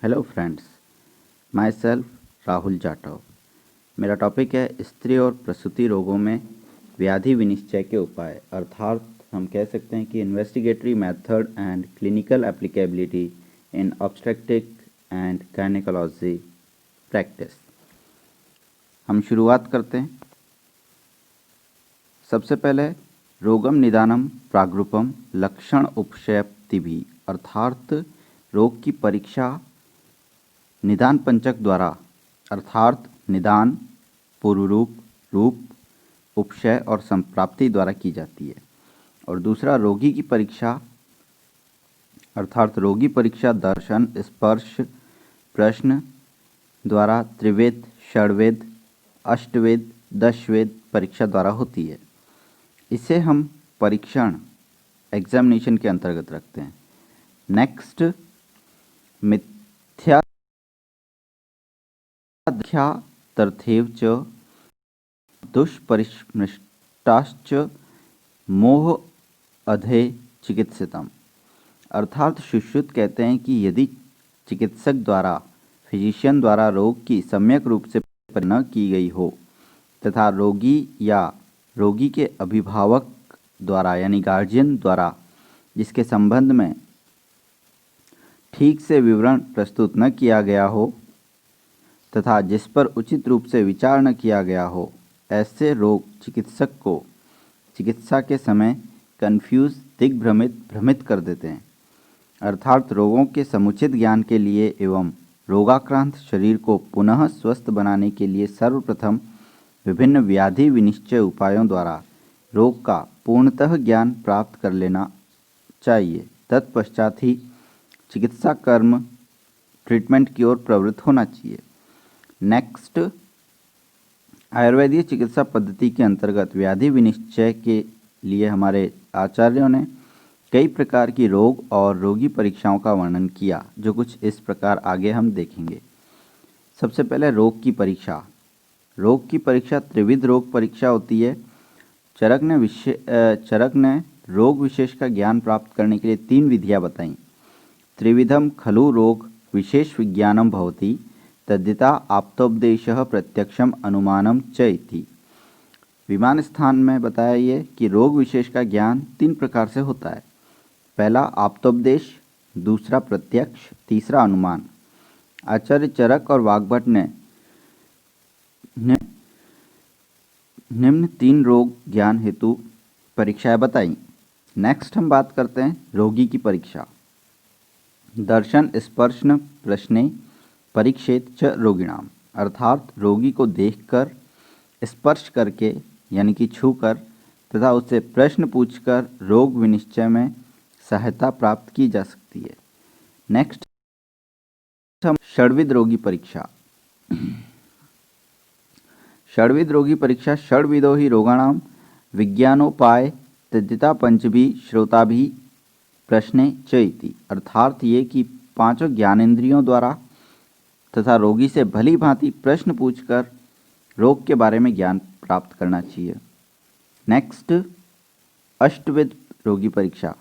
Hello friends, my self Rahul Jatav. मेरा topic है स्त्री और प्रसूति रोगों में व्याधि विनिश्चय के उपाय, अर्थात हम कह सकते हैं कि investigatory method and clinical applicability in obstetric and gynaecology practice. हम शुरुआत करते हैं। सबसे पहले रोगम निदानम प्रागरूपम लक्षण उपशयप्तिभि, अर्थात रोग की परीक्षा निदान पंचक द्वारा, अर्थात निदान, पूर्व रूप, रूप, उपशय और संप्राप्ति द्वारा की जाती है। और दूसरा रोगी की परीक्षा, अर्थात रोगी परीक्षा दर्शन, स्पर्श, प्रश्न द्वारा त्रिवेद, षड्वेद, अष्टवेद, दशवेद परीक्षा द्वारा होती है। इसे हम परीक्षण एग्जामिनेशन के अंतर्गत रखते हैं। नेक्स्ट, मिथ्या तथैव च दुष्परिस्मृष्टाश्च मोह अधे चिकित्सितम, अर्थात सुश्रुत कहते हैं कि यदि चिकित्सक द्वारा, फिजिशियन द्वारा रोग की सम्यक रूप से न की गई हो तथा रोगी या रोगी के अभिभावक द्वारा यानी गार्जियन द्वारा जिसके संबंध में ठीक से विवरण प्रस्तुत न किया गया हो तथा जिस पर उचित रूप से विचार न किया गया हो, ऐसे रोग चिकित्सक को चिकित्सा के समय कंफ्यूज, दिग्भ्रमित, भ्रमित कर देते हैं। अर्थात रोगों के समुचित ज्ञान के लिए एवं रोगाक्रांत शरीर को पुनः स्वस्थ बनाने के लिए सर्वप्रथम विभिन्न व्याधि विनिश्चय उपायों द्वारा रोग का पूर्णतः ज्ञान प्राप्त कर लेना चाहिए। तत्पश्चात ही चिकित्सा कर्म ट्रीटमेंट की ओर प्रवृत्त होना चाहिए। नेक्स्ट, आयुर्वेदीय चिकित्सा पद्धति के अंतर्गत व्याधि विनिश्चय के लिए हमारे आचार्यों ने कई प्रकार की रोग और रोगी परीक्षाओं का वर्णन किया, जो कुछ इस प्रकार आगे हम देखेंगे। सबसे पहले रोग की परीक्षा। रोग की परीक्षा त्रिविध रोग परीक्षा होती है। चरक ने रोग विशेष का ज्ञान प्राप्त करने के लिए 3 विधियां बताईं। त्रिविधम खलु रोग विशेष विज्ञानम भवति तद्यथा आप्तोपदेशः प्रत्यक्षम अनुमानम च इति। विमान स्थान में बताया ये कि रोग विशेष का ज्ञान 3 प्रकार से होता है। पहला आप्तोपदेश, दूसरा प्रत्यक्ष, तीसरा अनुमान। आचार्य चरक और वाग्भट ने निम्न 3 रोग ज्ञान हेतु परीक्षाएं बताई। नेक्स्ट हम बात करते हैं रोगी की परीक्षा। दर्शन स्पर्शन प्रश्ने परीक्षेत च रोगिणाम, अर्थात रोगी को देखकर, स्पर्श करके यानी कि छूकर तथा उससे प्रश्न पूछकर रोग विनिश्चय में सहायता प्राप्त की जा सकती है। नेक्स्ट, हम षड्विध रोगी परीक्षा। षड्विध रोगी परीक्षा षड्विधो ही रोगाणाम विज्ञानोपाय तद्यथा पंचभी श्रोताभि प्रश्ने च इति, अर्थात ये कि 5 ज्ञानेंद्रियों द्वारा तथा रोगी से भली भांति प्रश्न पूछकर रोग के बारे में ज्ञान प्राप्त करना चाहिए। नेक्स्ट, अष्टविध रोगी परीक्षा।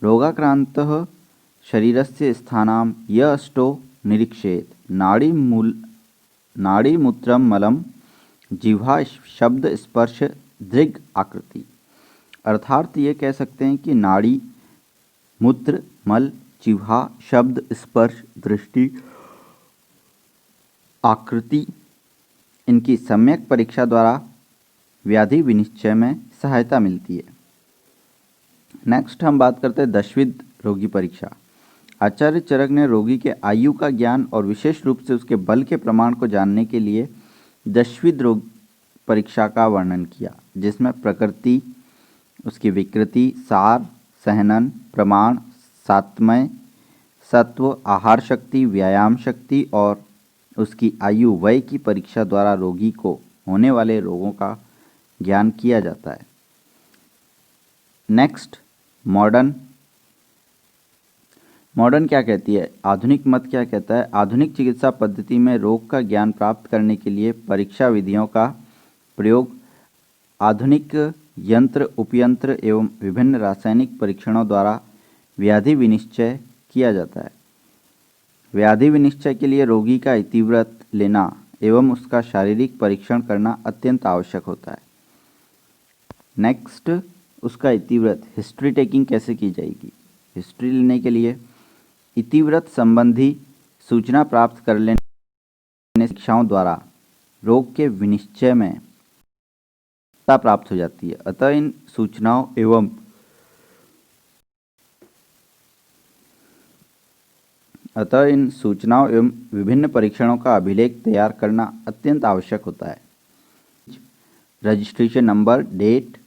रोगाक्रांतः शरीरस्य स्थानां य अष्टो निरीक्षेत नाड़ीमूत्रम मलम जिह्वा शब्द स्पर्श दृग आकृति, अर्थात ये कह सकते हैं कि नाड़ी, मूत्र, मल, जिह्वा, शब्द, स्पर्श, दृष्टि, आकृति, इनकी सम्यक परीक्षा द्वारा व्याधि विनिश्चय में सहायता मिलती है। नेक्स्ट हम बात करते हैं दशविध रोगी परीक्षा। आचार्य चरक ने रोगी के आयु का ज्ञान और विशेष रूप से उसके बल के प्रमाण को जानने के लिए दशविध रोग परीक्षा का वर्णन किया, जिसमें प्रकृति, उसकी विकृति, सार, सहनन, प्रमाण, सात्मय, सत्व, आहार शक्ति, व्यायाम शक्ति और उसकी आयु वय की परीक्षा द्वारा रोगी को होने वाले रोगों का ज्ञान किया जाता है। नेक्स्ट, मॉडर्न क्या कहती है, आधुनिक मत क्या कहता है। आधुनिक चिकित्सा पद्धति में रोग का ज्ञान प्राप्त करने के लिए परीक्षा विधियों का प्रयोग आधुनिक यंत्र, उपयंत्र एवं विभिन्न रासायनिक परीक्षणों द्वारा व्याधि विनिश्चय किया जाता है। व्याधि विनिश्चय के लिए रोगी का इतिव्रत लेना एवं उसका शारीरिक परीक्षण करना अत्यंत आवश्यक होता है। नेक्स्ट, उसका इतिव्रत हिस्ट्री टेकिंग कैसे की जाएगी। हिस्ट्री लेने के लिए इतिव्रत संबंधी सूचना प्राप्त कर लेने शिक्षाओं द्वारा रोग के विनिश्चय में प्राप्त हो जाती है। अतः इन सूचनाओं एवं विभिन्न परीक्षणों का अभिलेख तैयार करना अत्यंत आवश्यक होता है। Registration number, date,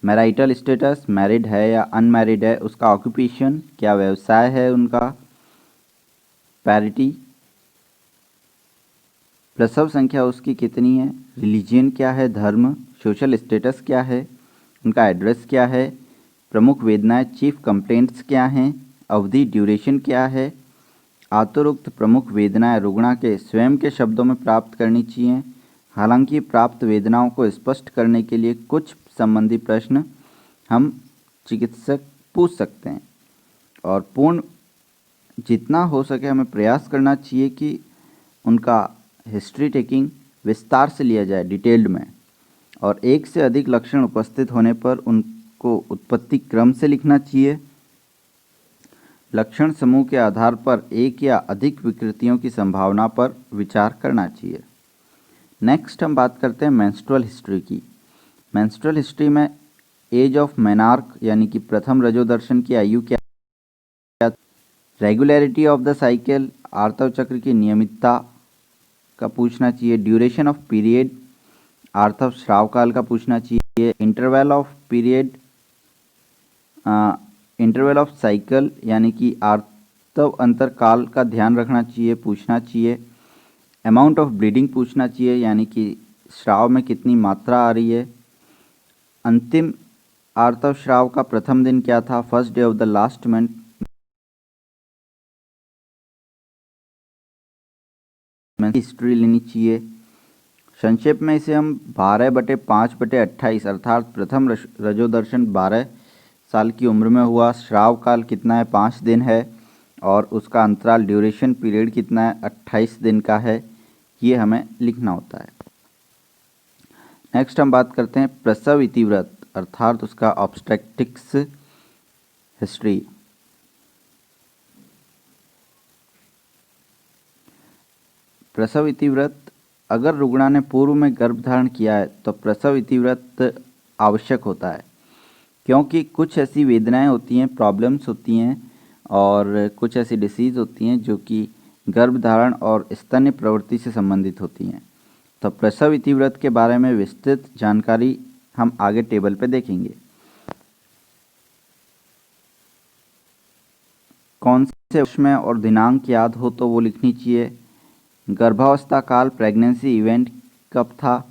marital status, married है या अनमैरिड है, उसका ऑक्यूपेशन, क्या व्यवसाय है उनका, पैरिटी, प्रसव संख्या उसकी कितनी है, रिलीजियन क्या है, धर्म, सोशल स्टेटस क्या है, उनका एड्रेस क्या है, प्रमुख वेदनाएं, चीफ कंप्लेंट्स क्या हैं, अवधि, ड्यूरेशन क्या है। आतुरोक्त प्रमुख वेदनाएं रुग्णा के स्वयं के शब्दों में प्राप्त करनी चाहिए। हालांकि प्राप्त वेदनाओं को स्पष्ट करने के लिए कुछ संबंधी प्रश्न हम चिकित्सक पूछ सकते हैं और पूर्ण जितना हो सके हमें प्रयास करना चाहिए कि उनका हिस्ट्री टेकिंग विस्तार से लिया जाए, डिटेल्ड में, और एक से अधिक लक्षण उपस्थित होने पर उनको उत्पत्ति क्रम से लिखना चाहिए। लक्षण समूह के आधार पर एक या अधिक विकृतियों की संभावना पर विचार करना चाहिए। नेक्स्ट हम बात करते हैं मेंस्ट्रुअल हिस्ट्री की। मेंस्ट्रुअल हिस्ट्री में एज ऑफ मेनार्क यानी कि प्रथम रजोदर्शन की आयु क्या, रेगुलरिटी ऑफ द साइकिल, आर्तव चक्र की नियमितता का पूछना चाहिए। ड्यूरेशन ऑफ पीरियड, आर्तव स्राव काल का पूछना चाहिए। Interval of period, interval of cycle यानी कि आर्तव अंतर काल का ध्यान रखना चाहिए, पूछना चाहिए। अमाउंट ऑफ ब्लीडिंग पूछना चाहिए यानी कि स्राव में कितनी मात्रा आ रही है। अंतिम आर्तव स्राव का प्रथम दिन क्या था, first day of the last month. History लेनी चाहिए। संक्षेप में इसे हम 12/5/28 अर्थात प्रथम रजोदर्शन 12 साल की उम्र में हुआ, स्राव काल कितना है, 5 दिन है, और उसका अंतराल ड्यूरेशन पीरियड कितना है, 28 दिन का है, ये हमें लिखना होता है। नेक्स्ट हम बात करते हैं प्रसव इतिव्रत अर्थात उसका ऑब्स्टेट्रिक्स हिस्ट्री। प्रसव इतिव्रत, अगर रुग्णा ने पूर्व में गर्भधारण किया है तो प्रसव इतिव्रत आवश्यक होता है, क्योंकि कुछ ऐसी वेदनाएं होती हैं, प्रॉब्लम्स होती हैं और कुछ ऐसी डिसीज़ होती हैं जो कि गर्भधारण और स्तन्य प्रवृत्ति से संबंधित होती हैं। तो प्रसव इतिव्रत के बारे में विस्तृत जानकारी हम आगे टेबल पे देखेंगे। कौन से वर्ष में और दिनांक याद हो तो वो लिखनी चाहिए। गर्भावस्था काल, प्रेगनेंसी इवेंट कब था,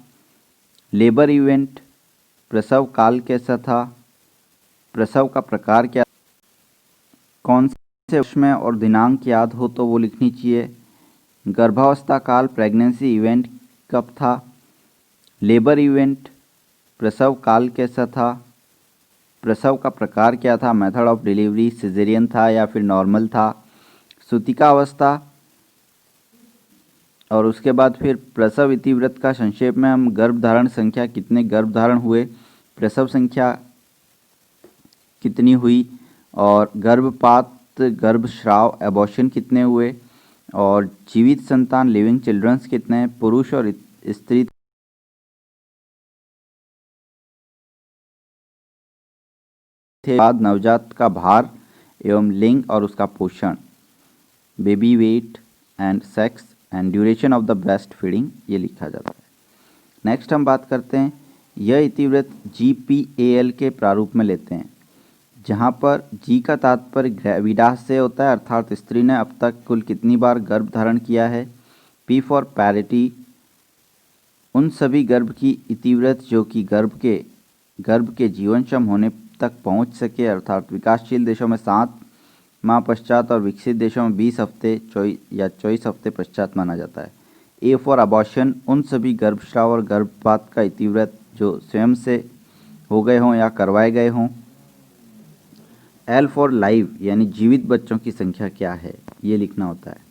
लेबर इवेंट, प्रसव काल कैसा था, प्रसव का प्रकार क्या, कौन से वर्ष में और दिनांक याद हो तो वो लिखनी चाहिए। गर्भावस्था काल, प्रेगनेंसी इवेंट कब था, लेबर इवेंट, प्रसव काल कैसा था, प्रसव का प्रकार क्या था, मेथड ऑफ डिलीवरी सिजेरियन था या फिर नॉर्मल था, सूतिका अवस्था, और उसके बाद फिर प्रसव इतिव्रत का संक्षेप में हम गर्भधारण संख्या, कितने गर्भधारण हुए, प्रसव संख्या कितनी हुई, और गर्भपात, गर्भस्राव, एबॉर्शन कितने हुए, और जीवित संतान, लिविंग चिल्ड्रंस कितने, पुरुष और स्त्री थे, बाद नवजात का भार एवं लिंग और उसका पोषण, baby weight and sex and duration of the breastfeeding, ये लिखा जाता है। नेक्स्ट हम बात करते हैं, यह इतिव्रत GPAL के प्रारूप में लेते हैं, जहाँ पर G का तात्पर्य ग्रेविडास से होता है अर्थात स्त्री ने अब तक कुल कितनी बार गर्भ धारण किया है। P फॉर पैरिटी, उन सभी गर्भ की इतिव्रत जो कि गर्भ के जीवनक्षम होने तक पहुँच सके अर्थात विकासशील देशों में 7 माह पश्चात और विकसित देशों में 20 हफ्ते 24 हफ्ते पश्चात माना जाता है। A फॉर अबॉर्शन, उन सभी गर्भस्राव और गर्भपात का इतिव्रत जो स्वयं से हो गए हों या करवाए गए हों। L फॉर लाइव यानी जीवित बच्चों की संख्या क्या है। ये लिखना होता है।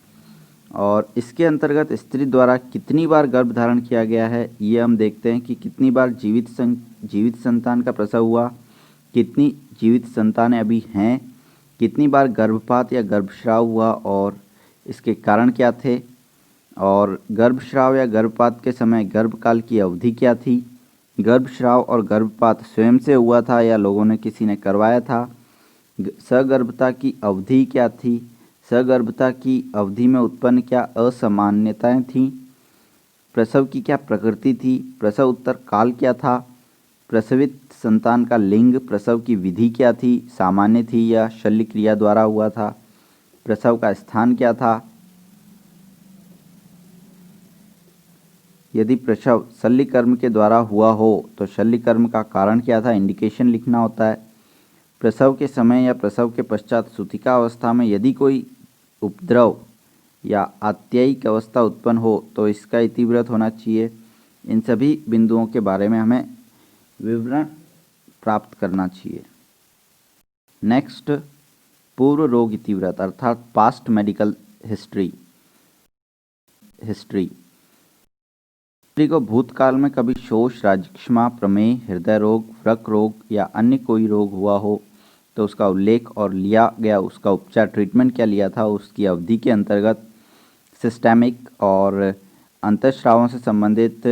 और इसके अंतर्गत स्त्री द्वारा कितनी बार गर्भ धारण किया गया है ये हम देखते हैं कि कितनी बार जीवित संतान का प्रसव हुआ, कितनी जीवित संतानें अभी हैं, कितनी बार गर्भपात या गर्भस्राव हुआ और इसके कारण क्या थे, और गर्भस्राव या गर्भपात के समय गर्भकाल की अवधि क्या थी, गर्भस्राव और गर्भपात स्वयं से हुआ था या लोगों ने किसी ने करवाया था, सगर्भता की अवधि क्या थी, सगर्भता की अवधि में उत्पन्न क्या असामान्यताएं थीं, प्रसव की क्या प्रकृति थी, प्रसव उत्तर काल क्या था, प्रसवित संतान का लिंग, प्रसव की विधि क्या थी, सामान्य थी या शल्य क्रिया द्वारा हुआ था, प्रसव का स्थान क्या था, यदि प्रसव शल्य कर्म के द्वारा हुआ हो तो शल्य कर्म का कारण क्या था, इंडिकेशन लिखना होता है। प्रसव के समय या प्रसव के पश्चात सूतिका अवस्था में यदि कोई उपद्रव या आत्यायिक अवस्था उत्पन्न हो तो इसका इतिवृत्त होना चाहिए। इन सभी बिंदुओं के बारे में हमें विवरण प्राप्त करना चाहिए। नेक्स्ट, पूर्व रोग इतिवृत्त अर्थात पास्ट मेडिकल हिस्ट्री। स्त्री को भूतकाल में कभी शोष, राजक्षमा, प्रमेह, हृदय रोग, वृक्क रोग या अन्य कोई रोग हुआ हो तो उसका उल्लेख और लिया गया उसका उपचार, ट्रीटमेंट क्या लिया था, उसकी अवधि के अंतर्गत सिस्टेमिक और अंतःस्रावों से संबंधित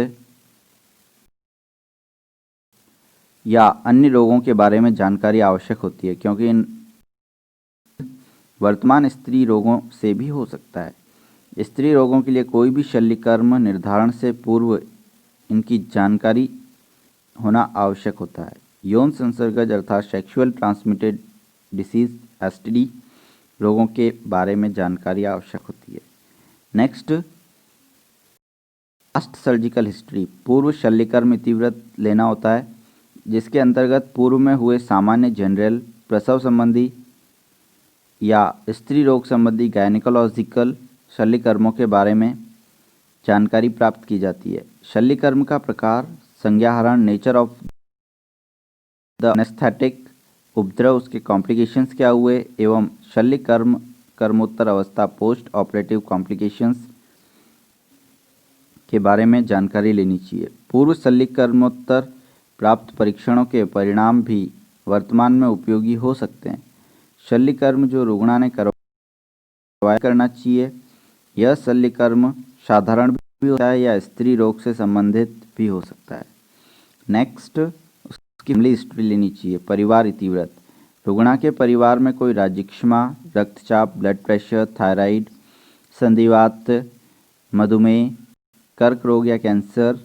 या अन्य रोगों के बारे में जानकारी आवश्यक होती है, क्योंकि इन वर्तमान स्त्री रोगों से भी हो सकता है। स्त्री रोगों के लिए कोई भी शल्य कर्म निर्धारण से पूर्व इनकी जानकारी होना आवश्यक होता है। यौन संसर्गज अर्थात सेक्सुअल ट्रांसमिटेड डिसीज एसटीडी रोगों के बारे में जानकारी आवश्यक होती है। नेक्स्ट, पास्ट सर्जिकल हिस्ट्री, पूर्व शल्यकर्म इतिवृत्त लेना होता है, जिसके अंतर्गत पूर्व में हुए सामान्य जनरल, प्रसव संबंधी या स्त्री रोग संबंधी गायनिकोलॉजिकल शल्यकर्मों के बारे में जानकारी प्राप्त की जाती है। शल्यकर्म का प्रकार, संज्ञाहरण, नेचर ऑफ द एनेस्थेटिक, उपद्रव, उसके कॉम्प्लिकेशंस क्या हुए एवं शल्यकर्म कर्मोत्तर अवस्था, पोस्ट ऑपरेटिव कॉम्प्लिकेशंस के बारे में जानकारी लेनी चाहिए। पूर्व शल्यकर्मोत्तर प्राप्त परीक्षणों के परिणाम भी वर्तमान में उपयोगी हो सकते हैं। शल्यकर्म जो रुग्णा ने करवाया करना चाहिए। यह शल्यकर्म साधारण भी होता है या स्त्री रोग से संबंधित भी हो सकता है। नेक्स्ट, उसकी फैमिली हिस्ट्री लेनी चाहिए। परिवार इतिवृत्त, रुग्णा के परिवार में कोई राजक्षमा, रक्तचाप, ब्लड प्रेशर, थायराइड, संधिवात, मधुमेह, कर्क रोग या कैंसर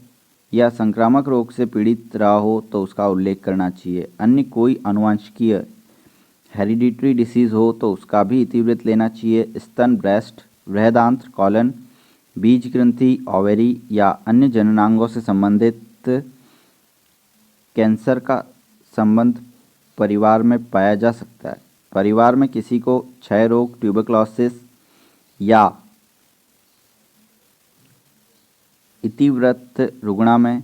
या संक्रामक रोग से पीड़ित रहा हो तो उसका उल्लेख करना चाहिए। अन्य कोई अनुवांशिकीय हेरिडिटरी डिसीज हो तो उसका भी इतिवृत्त लेना चाहिए। स्तन, ब्रेस्ट, बृहदांत्र, कॉलन, बीज ग्रंथि, ओवेरी या अन्य जननांगों से संबंधित कैंसर का संबंध परिवार में पाया जा सकता है। परिवार में किसी को क्षय रोग, ट्यूबरक्लोसिस या इतिवृत्त रुग्णा में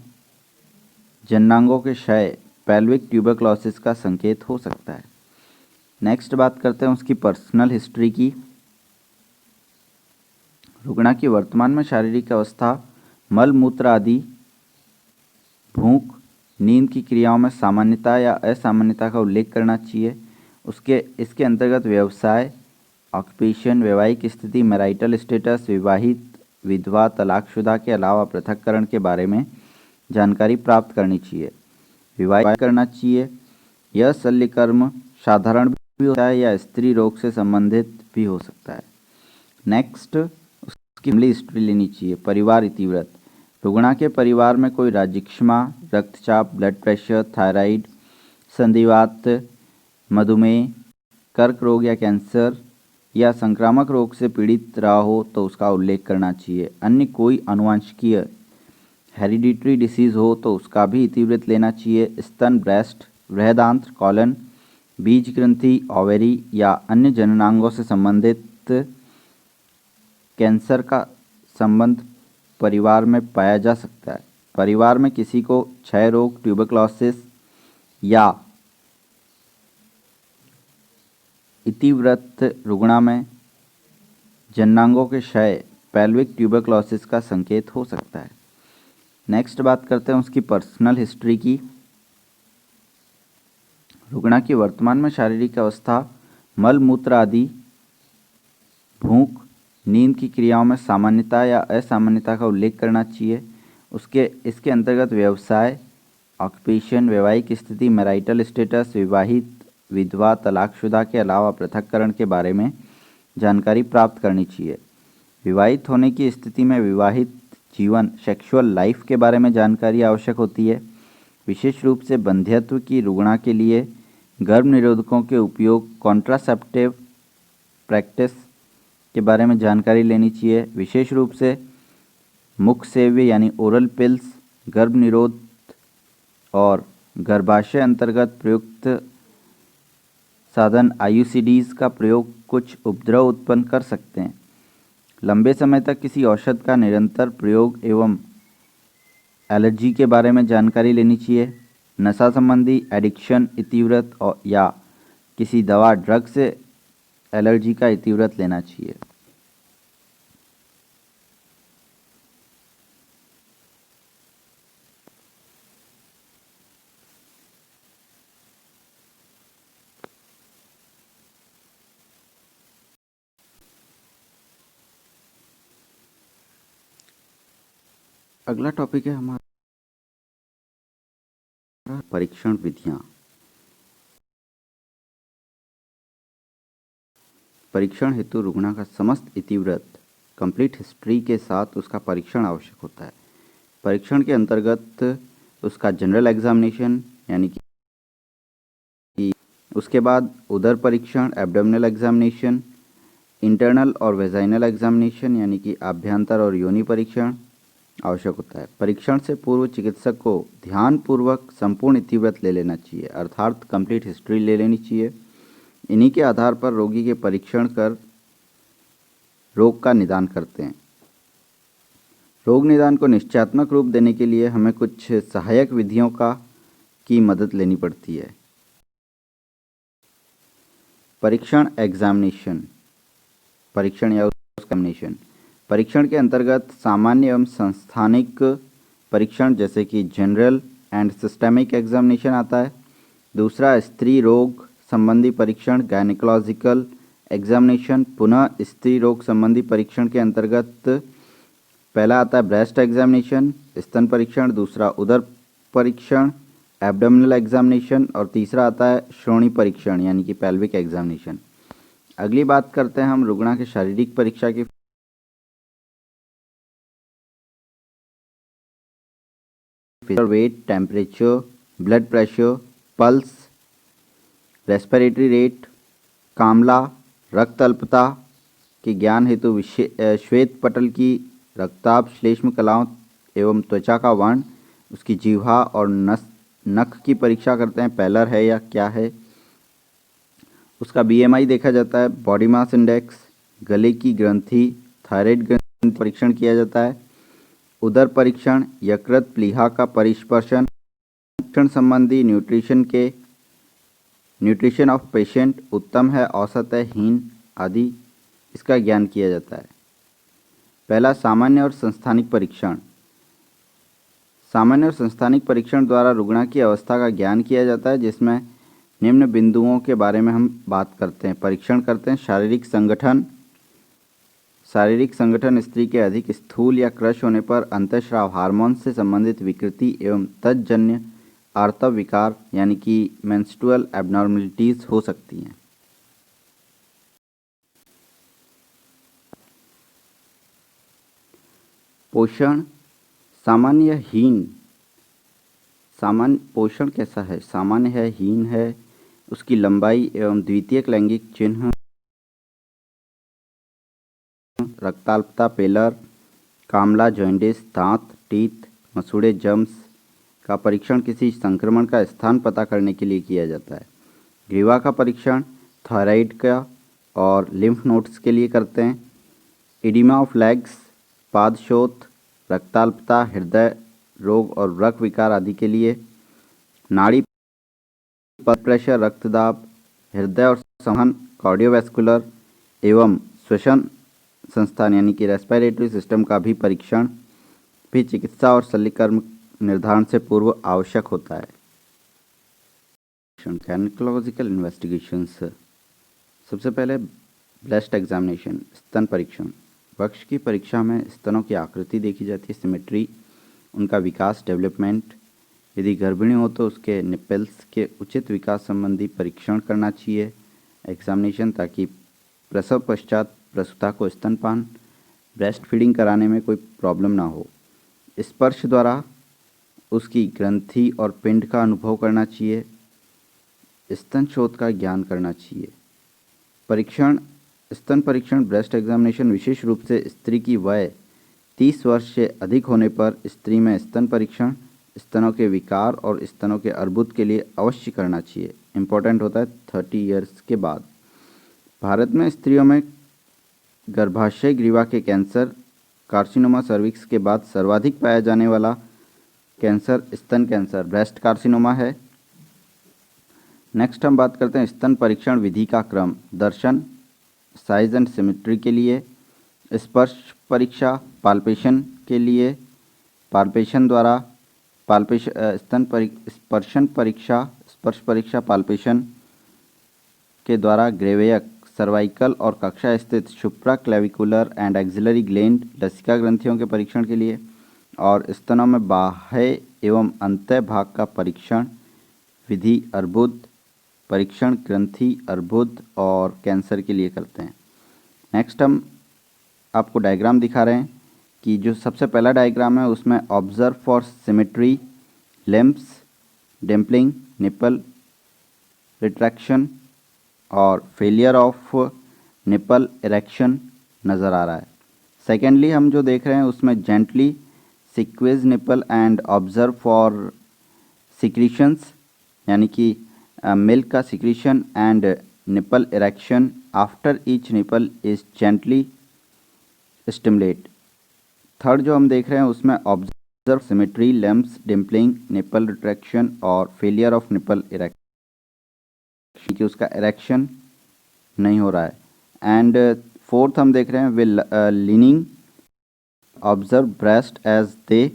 जननांगों के क्षय, पेल्विक ट्यूबरक्लोसिस का संकेत हो सकता है। नेक्स्ट बात करते हैं उसकी पर्सनल हिस्ट्री की। रुग्णा की वर्तमान में शारीरिक अवस्था, मल मूत्र आदि, भूख, नींद की क्रियाओं में सामान्यता या असामान्यता का उल्लेख करना चाहिए। इसके अंतर्गत व्यवसाय, ऑक्यूपेशन, वैवाहिक स्थिति, मैरिटल स्टेटस, विवाहित, विधवा, तलाकशुदा के अलावा पृथक्करण के बारे में जानकारी प्राप्त करनी चाहिए। विवाह करना चाहिए। यह शल्यकर्म साधारण भी होता है या स्त्री रोग से संबंधित भी हो सकता है। नेक्स्ट, उसकी फैमिली हिस्ट्री लेनी चाहिए। परिवार इतिवृत्त, रुग्णा के परिवार में कोई राजक्षमा, रक्तचाप, ब्लड प्रेशर, थायराइड, संधिवात, मधुमेह, कर्क रोग या कैंसर या संक्रामक रोग से पीड़ित रहा हो तो उसका उल्लेख करना चाहिए। अन्य कोई अनुवांशिकीय हेरिडिटरी डिसीज हो तो उसका भी इतिवृत्त लेना चाहिए। स्तन, ब्रेस्ट, बृहदांत्र, कॉलन, बीज ग्रंथि, ओवेरी या अन्य जननांगों से संबंधित कैंसर का संबंध परिवार में पाया जा सकता है। परिवार में किसी को क्षय रोग, ट्यूबरक्लोसिस या इतिवृत्त रुग्णा में जननांगों के क्षय पेल्विक ट्यूबरक्लोसिस का संकेत हो सकता है। नेक्स्ट बात करते हैं उसकी पर्सनल हिस्ट्री की। रुग्णा की वर्तमान में शारीरिक अवस्था मल मूत्र आदि, भूख, नींद की क्रियाओं में सामान्यता या असामान्यता का उल्लेख करना चाहिए। इसके अंतर्गत व्यवसाय, ऑक्यूपेशन, वैवाहिक स्थिति, मैरिटल स्टेटस, विवाहित, विधवा, तलाकशुदा के अलावा पृथक्करण के बारे में जानकारी प्राप्त करनी चाहिए। विवाहित होने की स्थिति में विवाहित जीवन, सेक्सुअल लाइफ के बारे में जानकारी आवश्यक होती है। विशेष रूप से बंध्यत्व की रुग्णा के लिए गर्भ निरोधकों के उपयोग, कॉन्ट्रासेप्टिव प्रैक्टिस के बारे में जानकारी लेनी चाहिए। विशेष रूप से मुख सेव्य यानी ओरल पिल्स, गर्भ निरोध और गर्भाशय अंतर्गत प्रयुक्त साधन IUCDs का प्रयोग कुछ उपद्रव उत्पन्न कर सकते हैं। लंबे समय तक किसी औषध का निरंतर प्रयोग एवं एलर्जी के बारे में जानकारी लेनी चाहिए। नशा संबंधी एडिक्शन, इतिव्रत या किसी दवा ड्रग से एलर्जी का इतिव्रत लेना चाहिए। अगला टॉपिक है हमारा परीक्षण विधियां। परीक्षण हेतु रुग्णा का समस्त इतिव्रत, कंप्लीट हिस्ट्री के साथ उसका परीक्षण आवश्यक होता है। परीक्षण के अंतर्गत उसका जनरल एग्जामिनेशन यानी कि उसके बाद उदर परीक्षण, एब्डोमिनल एग्जामिनेशन, इंटरनल और वेजाइनल एग्जामिनेशन यानी कि आभ्यंतर और योनि परीक्षण आवश्यक होता है। परीक्षण से पूर्व चिकित्सक को ध्यानपूर्वक संपूर्ण इतिव्रत ले लेना चाहिए, अर्थात कंप्लीट हिस्ट्री ले लेनी चाहिए। इन्हीं के आधार पर रोगी के परीक्षण कर रोग का निदान करते हैं। रोग निदान को निश्चयात्मक रूप देने के लिए हमें कुछ सहायक विधियों की मदद लेनी पड़ती है। परीक्षण एग्जामिनेशन, परीक्षण या एग्जामिनेशन। परीक्षण के अंतर्गत सामान्य एवं संस्थानिक परीक्षण जैसे कि जनरल एंड सिस्टेमिक एग्जामिनेशन आता है। दूसरा स्त्री रोग संबंधी परीक्षण, गायनिकोलॉजिकल एग्जामिनेशन। पुनः स्त्री रोग संबंधी परीक्षण के अंतर्गत पहला आता है ब्रेस्ट एग्जामिनेशन, स्तन परीक्षण। दूसरा उदर परीक्षण, एब्डोमिनल एग्जामिनेशन। और तीसरा आता है श्रोणि परीक्षण यानी कि पेल्विक एग्जामिनेशन। अगली बात करते हैं हम रुग्णा के शारीरिक परीक्षा की। Weight, temperature, blood pressure, pulse, respiratory rate, कामला, रक्त अल्पता के ज्ञान हेतु श्वेत पटल की रक्ताभ श्लेष्म कलाओं एवं त्वचा का वर्ण, उसकी जिह्वा और नख की परीक्षा करते हैं, पैलर है या क्या है। उसका BMI देखा जाता है, बॉडी मास इंडेक्स, गले की ग्रंथि, थायराइड ग्रंथि परीक्षण किया जाता है। उदर परीक्षण, यकृत प्लीहा का परिस्पर्शन, पोषण संबंधी न्यूट्रिशन ऑफ पेशेंट उत्तम है, औसत है, हीन आदि इसका ज्ञान किया जाता है। पहला सामान्य और संस्थानिक परीक्षण। सामान्य और संस्थानिक परीक्षण द्वारा रुग्णा की अवस्था का ज्ञान किया जाता है, जिसमें निम्न बिंदुओं के बारे में हम बात करते हैं, परीक्षण करते हैं। शारीरिक संगठन। शारीरिक संगठन स्त्री के अधिक स्थूल या क्रश होने पर अंतःस्राव हार्मोन से संबंधित विकृति एवं तज्जन्य आर्तव विकार यानी कि मेंस्ट्रुअल एबनॉर्मलिटीज हो सकती हैं। पोषण सामान्य हीन। सामान्य पोषण कैसा है? सामान्य है, हीन है, उसकी लंबाई एवं द्वितीयक लैंगिक चिन्ह, रक्ताल्पता, पेलर, कामला, जॉन्डिस, दांत, टीथ, मसूड़े, जम्स का परीक्षण किसी संक्रमण का स्थान पता करने के लिए किया जाता है। ग्रीवा का परीक्षण थायराइड का और लिम्फ नोड्स के लिए करते हैं। इडिमा ऑफ लेग्स, पादशोथ, रक्ताल्पता, हृदय रोग और वृक्क विकार आदि के लिए। नाड़ी, ब्लड प्रेशर, रक्तदाब, हृदय और संवहन, कार्डियोवैस्कुलर एवं श्वसन संस्थान यानी कि रेस्पिरेटरी सिस्टम का भी परीक्षण भी चिकित्सा और शल्यकर्म निर्धारण से पूर्व आवश्यक होता है। Gynaecological investigations. सबसे पहले ब्रेस्ट एग्जामिनेशन, स्तन परीक्षण। वक्ष की परीक्षा में स्तनों की आकृति देखी जाती है, सिमेट्री, उनका विकास, डेवलपमेंट। यदि गर्भिणी हो तो उसके निपल्स के उचित विकास संबंधी परीक्षण करना चाहिए एग्जामिनेशन, ताकि प्रसव पश्चात प्रसूता को स्तनपान, ब्रेस्ट फीडिंग कराने में कोई प्रॉब्लम ना हो। स्पर्श द्वारा उसकी ग्रंथि और पिंड का अनुभव करना चाहिए। स्तन शोथ का ज्ञान करना चाहिए। परीक्षण, स्तन परीक्षण, ब्रेस्ट एग्जामिनेशन विशेष रूप से स्त्री की वय 30 वर्ष से अधिक होने पर स्त्री में स्तन परीक्षण, स्तनों के विकार और स्तनों के अर्बुद के लिए अवश्य करना चाहिए। इम्पोर्टेंट होता है 30 ईयर्स के बाद। भारत में स्त्रियों में गर्भाशय ग्रीवा के कैंसर, कार्सिनोमा सर्विक्स के बाद सर्वाधिक पाया जाने वाला कैंसर स्तन कैंसर, ब्रेस्ट कार्सिनोमा है। नेक्स्ट हम बात करते हैं स्तन परीक्षण विधि का क्रम। दर्शन, साइज एंड सिमेट्री के लिए। स्पर्श परीक्षा, पाल्पेशन के लिए, पाल्पेशन द्वारा स्पर्शन परीक्षा, स्पर्श परीक्षा पाल्पेशन के द्वारा ग्रेवयक, सर्वाइकल और कक्षा स्थित सुप्रा क्लेविकुलर एंड एक्सिलरी ग्लैंड, लसिका ग्रंथियों के परीक्षण के लिए। और स्तनों में बाह्य एवं अंतः भाग का परीक्षण विधि अर्बुद परीक्षण, ग्रंथि, अर्बुद और कैंसर के लिए करते हैं। नेक्स्ट हम आपको डायग्राम दिखा रहे हैं कि जो सबसे पहला डायग्राम है उसमें observe for symmetry, limbs, dimpling, nipple retraction और फेलियर ऑफ निपल इरेक्शन नज़र आ रहा है। सेकेंडली हम जो देख रहे हैं उसमें gently squeeze nipple and observe for secretions, यानी कि मिल्क का secretion and nipple erection after each nipple is gently stimulate. Third जो हम देख रहे हैं उसमें observe symmetry, limbs, dimpling, nipple retraction और फेलियर ऑफ निपल इरेक्शन, कि उसका इरेक्शन नहीं हो रहा है। एंड फोर्थ हम देख रहे हैं while leaning, observe breast as they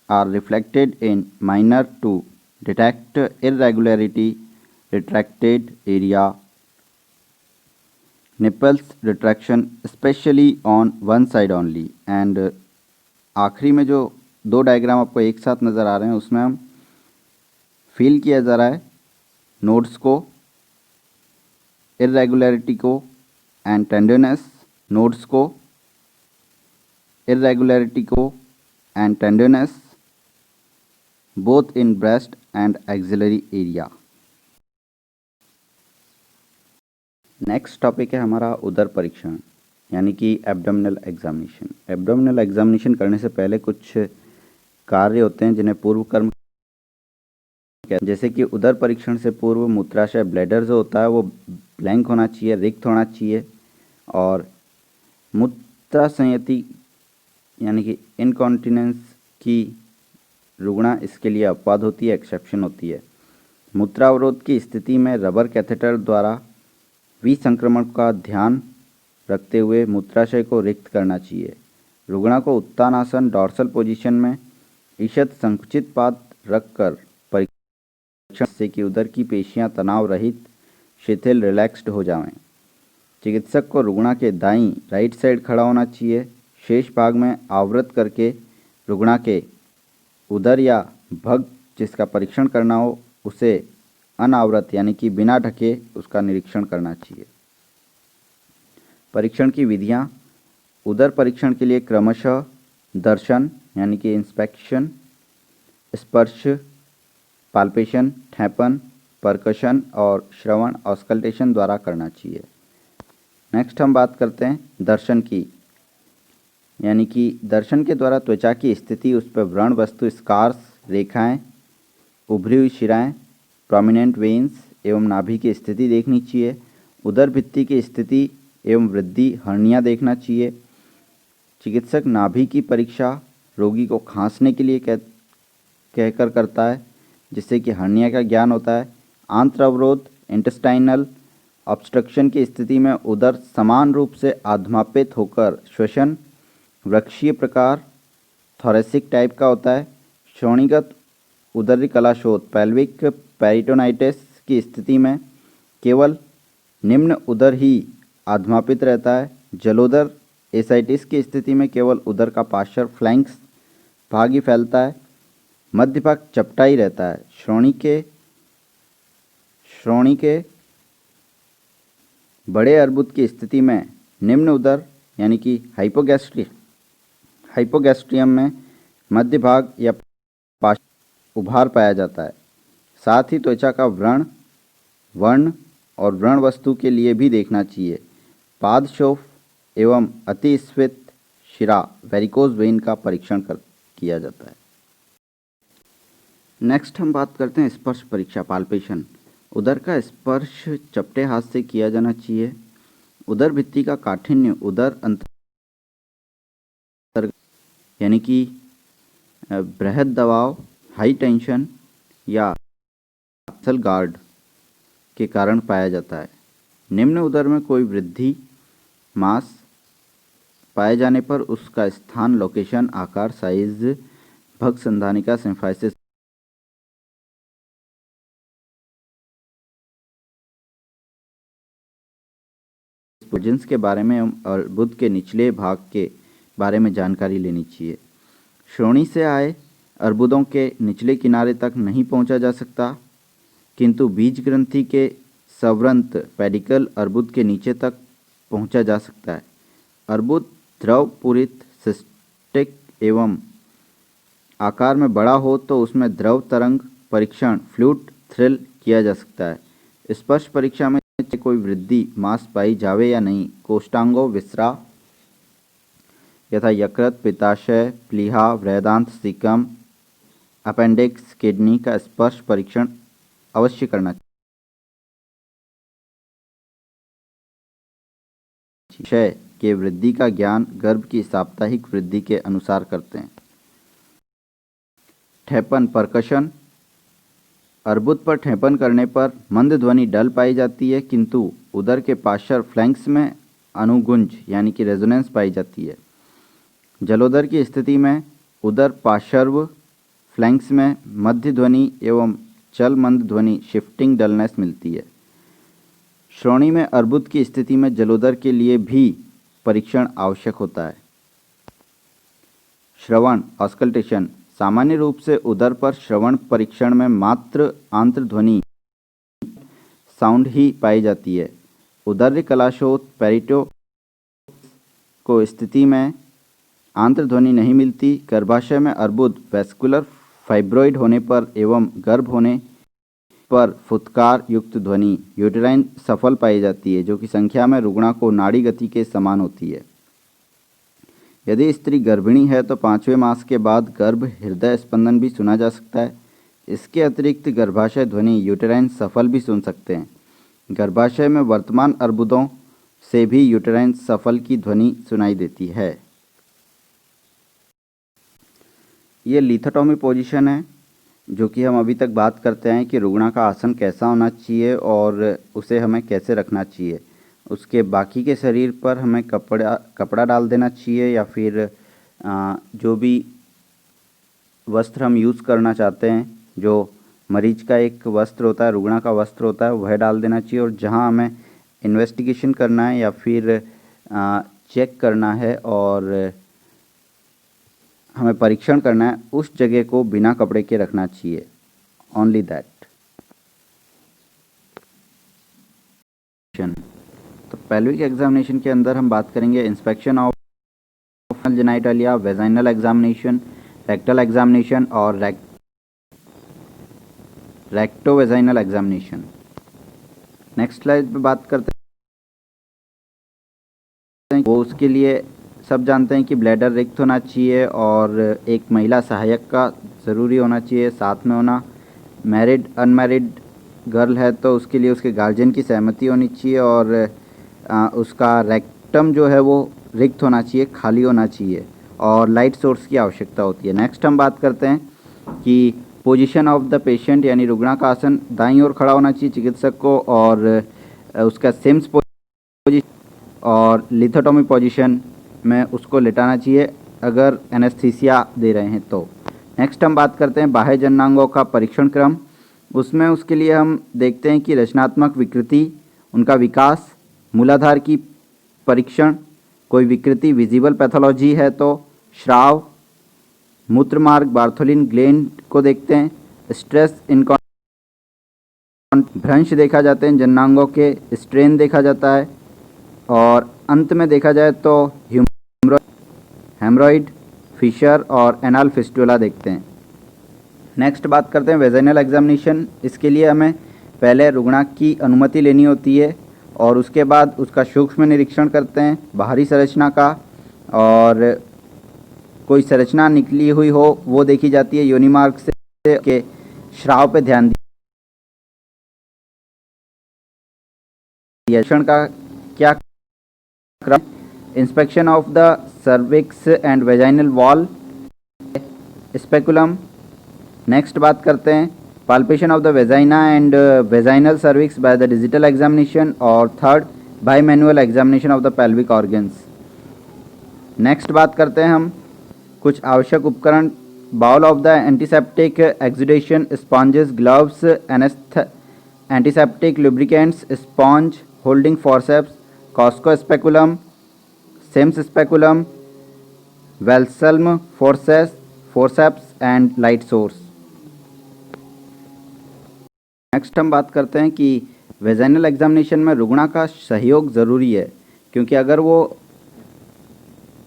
are reflected in mirror to detect irregularity, retracted area, nipples retraction especially on one side only। and आखिरी में जो दो डायग्राम आपको एक साथ नज़र आ रहे हैं उसमें हम फील किया जा रहा है नोड्स को, इरेगुलरिटी को एंड टेंडरनेस, नोड्स को, इरेगुलरिटी को and tenderness both in breast and axillary area। Next topic है हमारा उदर परीक्षण यानी कि एब्डोमिनल एग्जामिनेशन। एब्डोमिनल एग्जामिनेशन करने से पहले कुछ कार्य होते हैं जिन्हें पूर्व कर्म, जैसे कि उदर परीक्षण से पूर्व मूत्राशय ब्लैडर जो होता है वो ब्लैंक होना चाहिए, रिक्त होना चाहिए। और मूत्राशयति यानी कि इनकॉन्टिनेंस की रुग्णा इसके लिए अपवाद होती है, एक्सेप्शन होती है। मूत्रावरोध की स्थिति में रबर कैथेटर द्वारा विसंक्रमण का ध्यान रखते हुए मूत्राशय को रिक्त करना चाहिए। रुग्णा को उत्तानासन डॉर्सल पोजीशन में ईषद संकुचित पाद रखकर परीक्षण से कि उदर की पेशियां तनाव रहित, शिथिल, रिलैक्स्ड हो जाएं। चिकित्सक को रुग्णा के दाईं राइट साइड खड़ा होना चाहिए, शेष भाग में आवृत करके रुग्णा के उदर या भग जिसका परीक्षण करना हो उसे अनावृत यानी कि बिना ढके उसका निरीक्षण करना चाहिए। परीक्षण की विधियां, उदर परीक्षण के लिए क्रमशः दर्शन यानी कि इंस्पेक्शन, स्पर्श, पाल्पेशन, ठेपन, परकशन और श्रवण ऑस्कल्टेशन द्वारा करना चाहिए। नेक्स्ट हम बात करते हैं दर्शन की, यानी कि दर्शन के द्वारा त्वचा की स्थिति, उस पर व्रण वस्तु, स्कार्स, रेखाएं, उभरी हुई शिराएं, प्रोमिनेंट वेन्स एवं नाभि की स्थिति देखनी चाहिए। उदर भित्ति की स्थिति एवं वृद्धि, हर्निया देखना चाहिए। चिकित्सक नाभि की परीक्षा रोगी को खांसने के लिए कहकर करता है जिससे कि हर्निया का ज्ञान होता है। आंत्र अवरोध, इंटेस्टाइनल ऑब्स्ट्रक्शन की स्थिति में उदर समान रूप से अधमापित होकर श्वसन वृक्षीय प्रकार थोरेसिक टाइप का होता है। श्रोणीगत उदरी कलाशोथ पेल्विक पेरिटोनाइटिस की स्थिति में केवल निम्न उदर ही अधमापित रहता है। जलोदर एसाइटिस की स्थिति में केवल उदर का पार्श्व फ्लैंक्स भाग ही फैलता है, मध्य भाग चपटा ही रहता है। श्रोणी के बड़े अर्बुद की स्थिति में निम्न उदर यानी कि हाइपोगैस्ट्रियम में मध्य भाग या पार्श्व उभार पाया जाता है। साथ ही त्वचा का वर्ण और व्रण वस्तु के लिए भी देखना चाहिए। पादशोफ एवं अतिस्फीत शिरा वेरिकोज वेन का परीक्षण किया जाता है। नेक्स्ट हम बात करते हैं स्पर्श परीक्षा पाल्पेशन। उदर का स्पर्श चपटे हाथ से किया जाना चाहिए। उदर भित्ति का काठिन्य उदर अंतर यानी कि बृहद दबाव हाई टेंशन या मसल गार्ड के कारण पाया जाता है। निम्न उदर में कोई वृद्धि मास पाए जाने पर उसका स्थान लोकेशन आकार साइज भग संधानिका सिम्फाइसिस जिन्स के बारे में एवं अर्बुद के निचले भाग के बारे में जानकारी लेनी चाहिए। श्रोणी से आए अर्बुदों के निचले किनारे तक नहीं पहुंचा जा सकता, किंतु बीज ग्रंथि के सवृंत पेडिकल अर्बुद के नीचे तक पहुंचा जा सकता है। अर्बुद द्रव पूरित सिस्टिक एवं आकार में बड़ा हो तो उसमें द्रव तरंग परीक्षण फ्लूइड थ्रिल किया जा सकता है। स्पर्श परीक्षा में कोई वृद्धि मांस पाई जावे या नहीं, कोष्ठांगों विसरा यथा यकृत पित्ताशय प्लीहा वृहदांत सीकम अपेंडिक्स किडनी का स्पर्श परीक्षण अवश्य करना चाहिए। क्षय के वृद्धि का ज्ञान गर्भ की साप्ताहिक वृद्धि के अनुसार करते हैं। ठेपन परकशन अर्बुद पर ठेपन करने पर मंद ध्वनि डल पाई जाती है, किंतु उदर के पार्श्व फ्लैंक्स में अनुगुंज यानी कि रेजोनेंस पाई जाती है। जलोदर की स्थिति में उदर पार्श्व फ्लैंक्स में मध्य ध्वनि एवं चल मंद ध्वनि शिफ्टिंग डलनेस मिलती है। श्रोणी में अर्बुद की स्थिति में जलोदर के लिए भी परीक्षण आवश्यक होता है। श्रवण ऑस्कल्टेशन सामान्य रूप से उदर पर श्रवण परीक्षण में मात्र आंत्रध्वनि साउंड ही पाई जाती है। उदर कलाशोथ पेरिटो को स्थिति में आंत्रध्वनि नहीं मिलती। गर्भाशय में अर्बुद वेस्कुलर फाइब्रॉइड होने पर एवं गर्भ होने पर फुत्कार युक्त ध्वनि यूटेराइन सफल पाई जाती है, जो कि संख्या में रुग्णा को नाड़ी गति के समान होती है। यदि स्त्री गर्भिणी है तो 5वें मास के बाद गर्भ हृदय स्पंदन भी सुना जा सकता है। इसके अतिरिक्त गर्भाशय ध्वनि यूटेराइन सफल भी सुन सकते हैं। गर्भाशय में वर्तमान अर्बुदों से भी यूटेराइन सफल की ध्वनि सुनाई देती है। ये लिथोटॉमी पोजीशन है, जो कि हम अभी तक बात करते हैं कि रुग्णा का आसन कैसा होना चाहिए और उसे हमें कैसे रखना चाहिए। उसके बाकी के शरीर पर हमें कपड़ा डाल देना चाहिए या फिर जो भी वस्त्र हम यूज़ करना चाहते हैं, जो मरीज का एक वस्त्र होता है, रुग्णा का वस्त्र होता है, वह डाल देना चाहिए। और जहां हमें इन्वेस्टिगेशन करना है या फिर चेक करना है और हमें परीक्षण करना है, उस जगह को बिना कपड़े के रखना चाहिए। Only that. तो पेल्विक एग्जामिनेशन के अंदर हम बात करेंगे inspection of genitalia, vaginal examination, rectal examination और रेक्टोवेजाइनल एग्जामिनेशन। नेक्स्ट स्लाइड पे बात करते हैं। वो उसके लिए सब जानते हैं कि ब्लैडर रिक्त होना चाहिए और एक महिला सहायक का ज़रूरी होना चाहिए साथ में होना। मैरिड अनमैरिड गर्ल है तो उसके लिए उसके गार्जियन की सहमति होनी चाहिए और उसका रेक्टम जो है वो रिक्त होना चाहिए, खाली होना चाहिए और लाइट सोर्स की आवश्यकता होती है। नेक्स्ट हम बात करते हैं कि पोजीशन ऑफ द पेशेंट यानी रुग्णा का आसन दाईं ओर खड़ा होना चाहिए चिकित्सक को और उसका सिम्स पोजीशन और लिथोटोमी पोजीशन में उसको लेटाना चाहिए अगर एनेस्थीसिया दे रहे हैं तो। नेक्स्ट हम बात करते हैं बाह्य जननांगों का परीक्षण क्रम। उसमें उसके लिए हम देखते हैं कि रचनात्मक विकृति, उनका विकास, मूलाधार की परीक्षण, कोई विकृति विजिबल पैथोलॉजी है तो श्राव, मूत्रमार्ग बार्थोलिन ग्लैंड को देखते हैं, स्ट्रेस भ्रंश देखा जाते हैं, जननांगों के स्ट्रेन देखा जाता है और अंत में देखा जाए तो हेमरॉइड, फिशर और एनाल फिस्टुला देखते हैं। नेक्स्ट बात करते हैं वेजाइनल एग्जामिनेशन। इसके लिए हमें पहले रुग्णाक की अनुमति लेनी होती है और उसके बाद उसका सूक्ष्म निरीक्षण करते हैं बाहरी संरचना का, और कोई संरचना निकली हुई हो वो देखी जाती है योनि मार्ग से। के श्राव पे ध्यान दिया का क्या क्रम, inspection of the cervix and vaginal wall, speculum. Next बात करते हैं palpation of the vagina and vaginal cervix by the digital examination, और third by manual examination of the pelvic organs. Next बात करते हैं हम कुछ आवश्यक उपकरण, बाउल ऑफ द एंटीसेप्टिक, एक्सुडेशन sponges, gloves, antiseptic lubricants, sponge, holding forceps, Cusco speculum, Sims speculum, vulsellum forceps and light source. Next हम बात करते हैं कि वेजाइनल एग्जामिनेशन में रुग्णा का सहयोग ज़रूरी है, क्योंकि अगर वो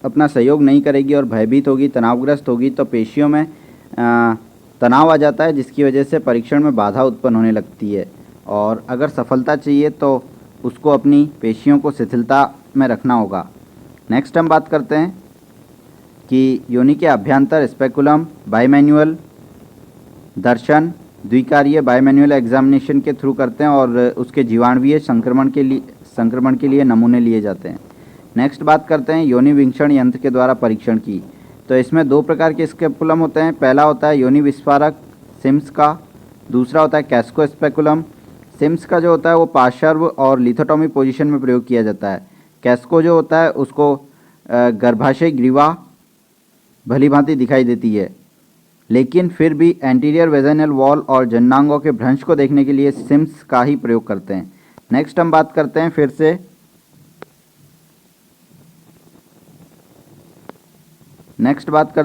अपना सहयोग नहीं करेगी और भयभीत होगी, तनावग्रस्त होगी तो पेशियों में तनाव आ जाता है, जिसकी वजह से परीक्षण में बाधा उत्पन्न होने लगती है। और अगर सफलता चाहिए तो उसको अपनी पेशियों को शिथिलता में रखना होगा। नेक्स्ट हम बात करते हैं कि योनि के अभ्यंतर स्पेकुलम बायमैनुअल दर्शन द्विकार्य बायमैनुअल एग्जामिनेशन के थ्रू करते हैं और उसके जीवाणुवीय संक्रमण के लिए नमूने लिए जाते हैं। नेक्स्ट बात करते हैं योनि विंक्षण यंत्र के द्वारा परीक्षण की। तो इसमें दो प्रकार के स्पेकुलम होते हैं। पहला होता है योनि विस्फारक सिम्स का, दूसरा होता है कैस्को स्पेकुलम। सिम्स का जो होता है वो पार्श्व और लिथोटोमी पोजीशन में प्रयोग किया जाता है। कैस्को जो होता है उसको गर्भाशय ग्रीवा भली भांति दिखाई देती है, लेकिन फिर भी एंटीरियर वेजाइनल वॉल और जननांगों के भ्रंश को देखने के लिए सिम्स का ही प्रयोग करते हैं। नेक्स्ट हम बात करते हैं फिर से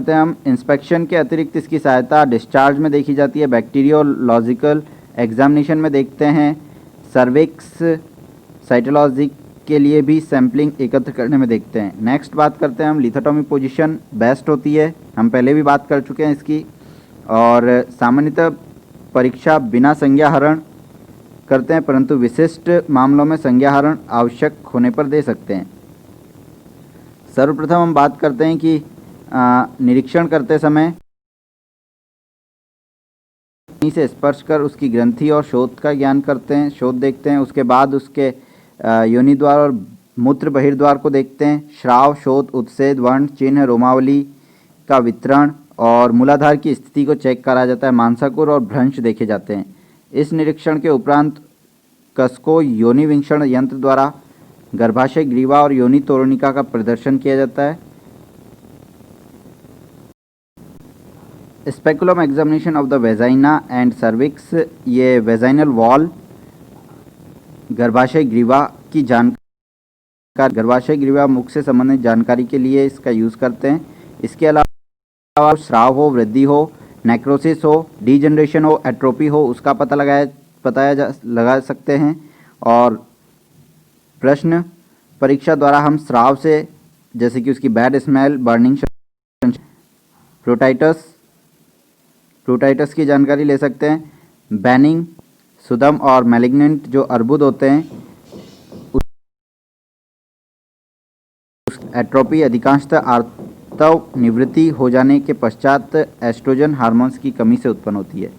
हम इंस्पेक्शन के अतिरिक्त इसकी सहायता डिस्चार्ज में देखी जाती है। बैक्टीरियोलॉजिकल एग्जामिनेशन में देखते हैं, सर्विक्स साइटोलॉजी के लिए भी सैंपलिंग एकत्र करने में देखते हैं। नेक्स्ट बात करते हैं हम लिथोटोमी पोजीशन बेस्ट होती है, हम पहले भी बात कर चुके हैं इसकी, और सामान्यतः परीक्षा बिना संज्ञाहरण करते हैं, परंतु विशिष्ट मामलों में संज्ञाहरण आवश्यक होने पर दे सकते हैं। सर्वप्रथम हम बात करते हैं कि निरीक्षण करते समय से स्पर्श कर उसकी ग्रंथि और शोथ का ज्ञान करते हैं, शोथ देखते हैं। उसके बाद उसके योनि द्वार और मूत्र बहिर्द्वार को देखते हैं। श्राव, शोथ, उत्सेद, वर्ण, चिन्ह, रोमावली का वितरण और मूलाधार की स्थिति को चेक करा जाता है। मांसाकुर और भ्रंश देखे जाते हैं। इस निरीक्षण के उपरांत कस्को योनि विंक्षण यंत्र द्वारा गर्भाशय ग्रीवा और योनि तोरणिका का प्रदर्शन किया जाता है। Speculum examination of the vagina and cervix, ये वेजाइनल वॉल, गर्भाशय ग्रीवा की जानकारी, गर्भाशय ग्रीवा मुख से संबंधित जानकारी के लिए इसका यूज़ करते हैं। इसके अलावा श्राव हो, वृद्धि हो, नेक्रोसिस हो, डीजनरेशन हो, एट्रोपी हो, उसका पता लगा सकते हैं। और प्रश्न परीक्षा द्वारा हम श्राव से, जैसे कि उसकी बैड स्मेल, बर्निंग, प्रोटाइटस की जानकारी ले सकते हैं। बैनिंग, सुदम और मैलिग्नेंट जो अर्बुद होते हैं, एट्रोपी अधिकांशतः आर्तव निवृत्ति हो जाने के पश्चात एस्ट्रोजन हार्मोन्स की कमी से उत्पन्न होती है।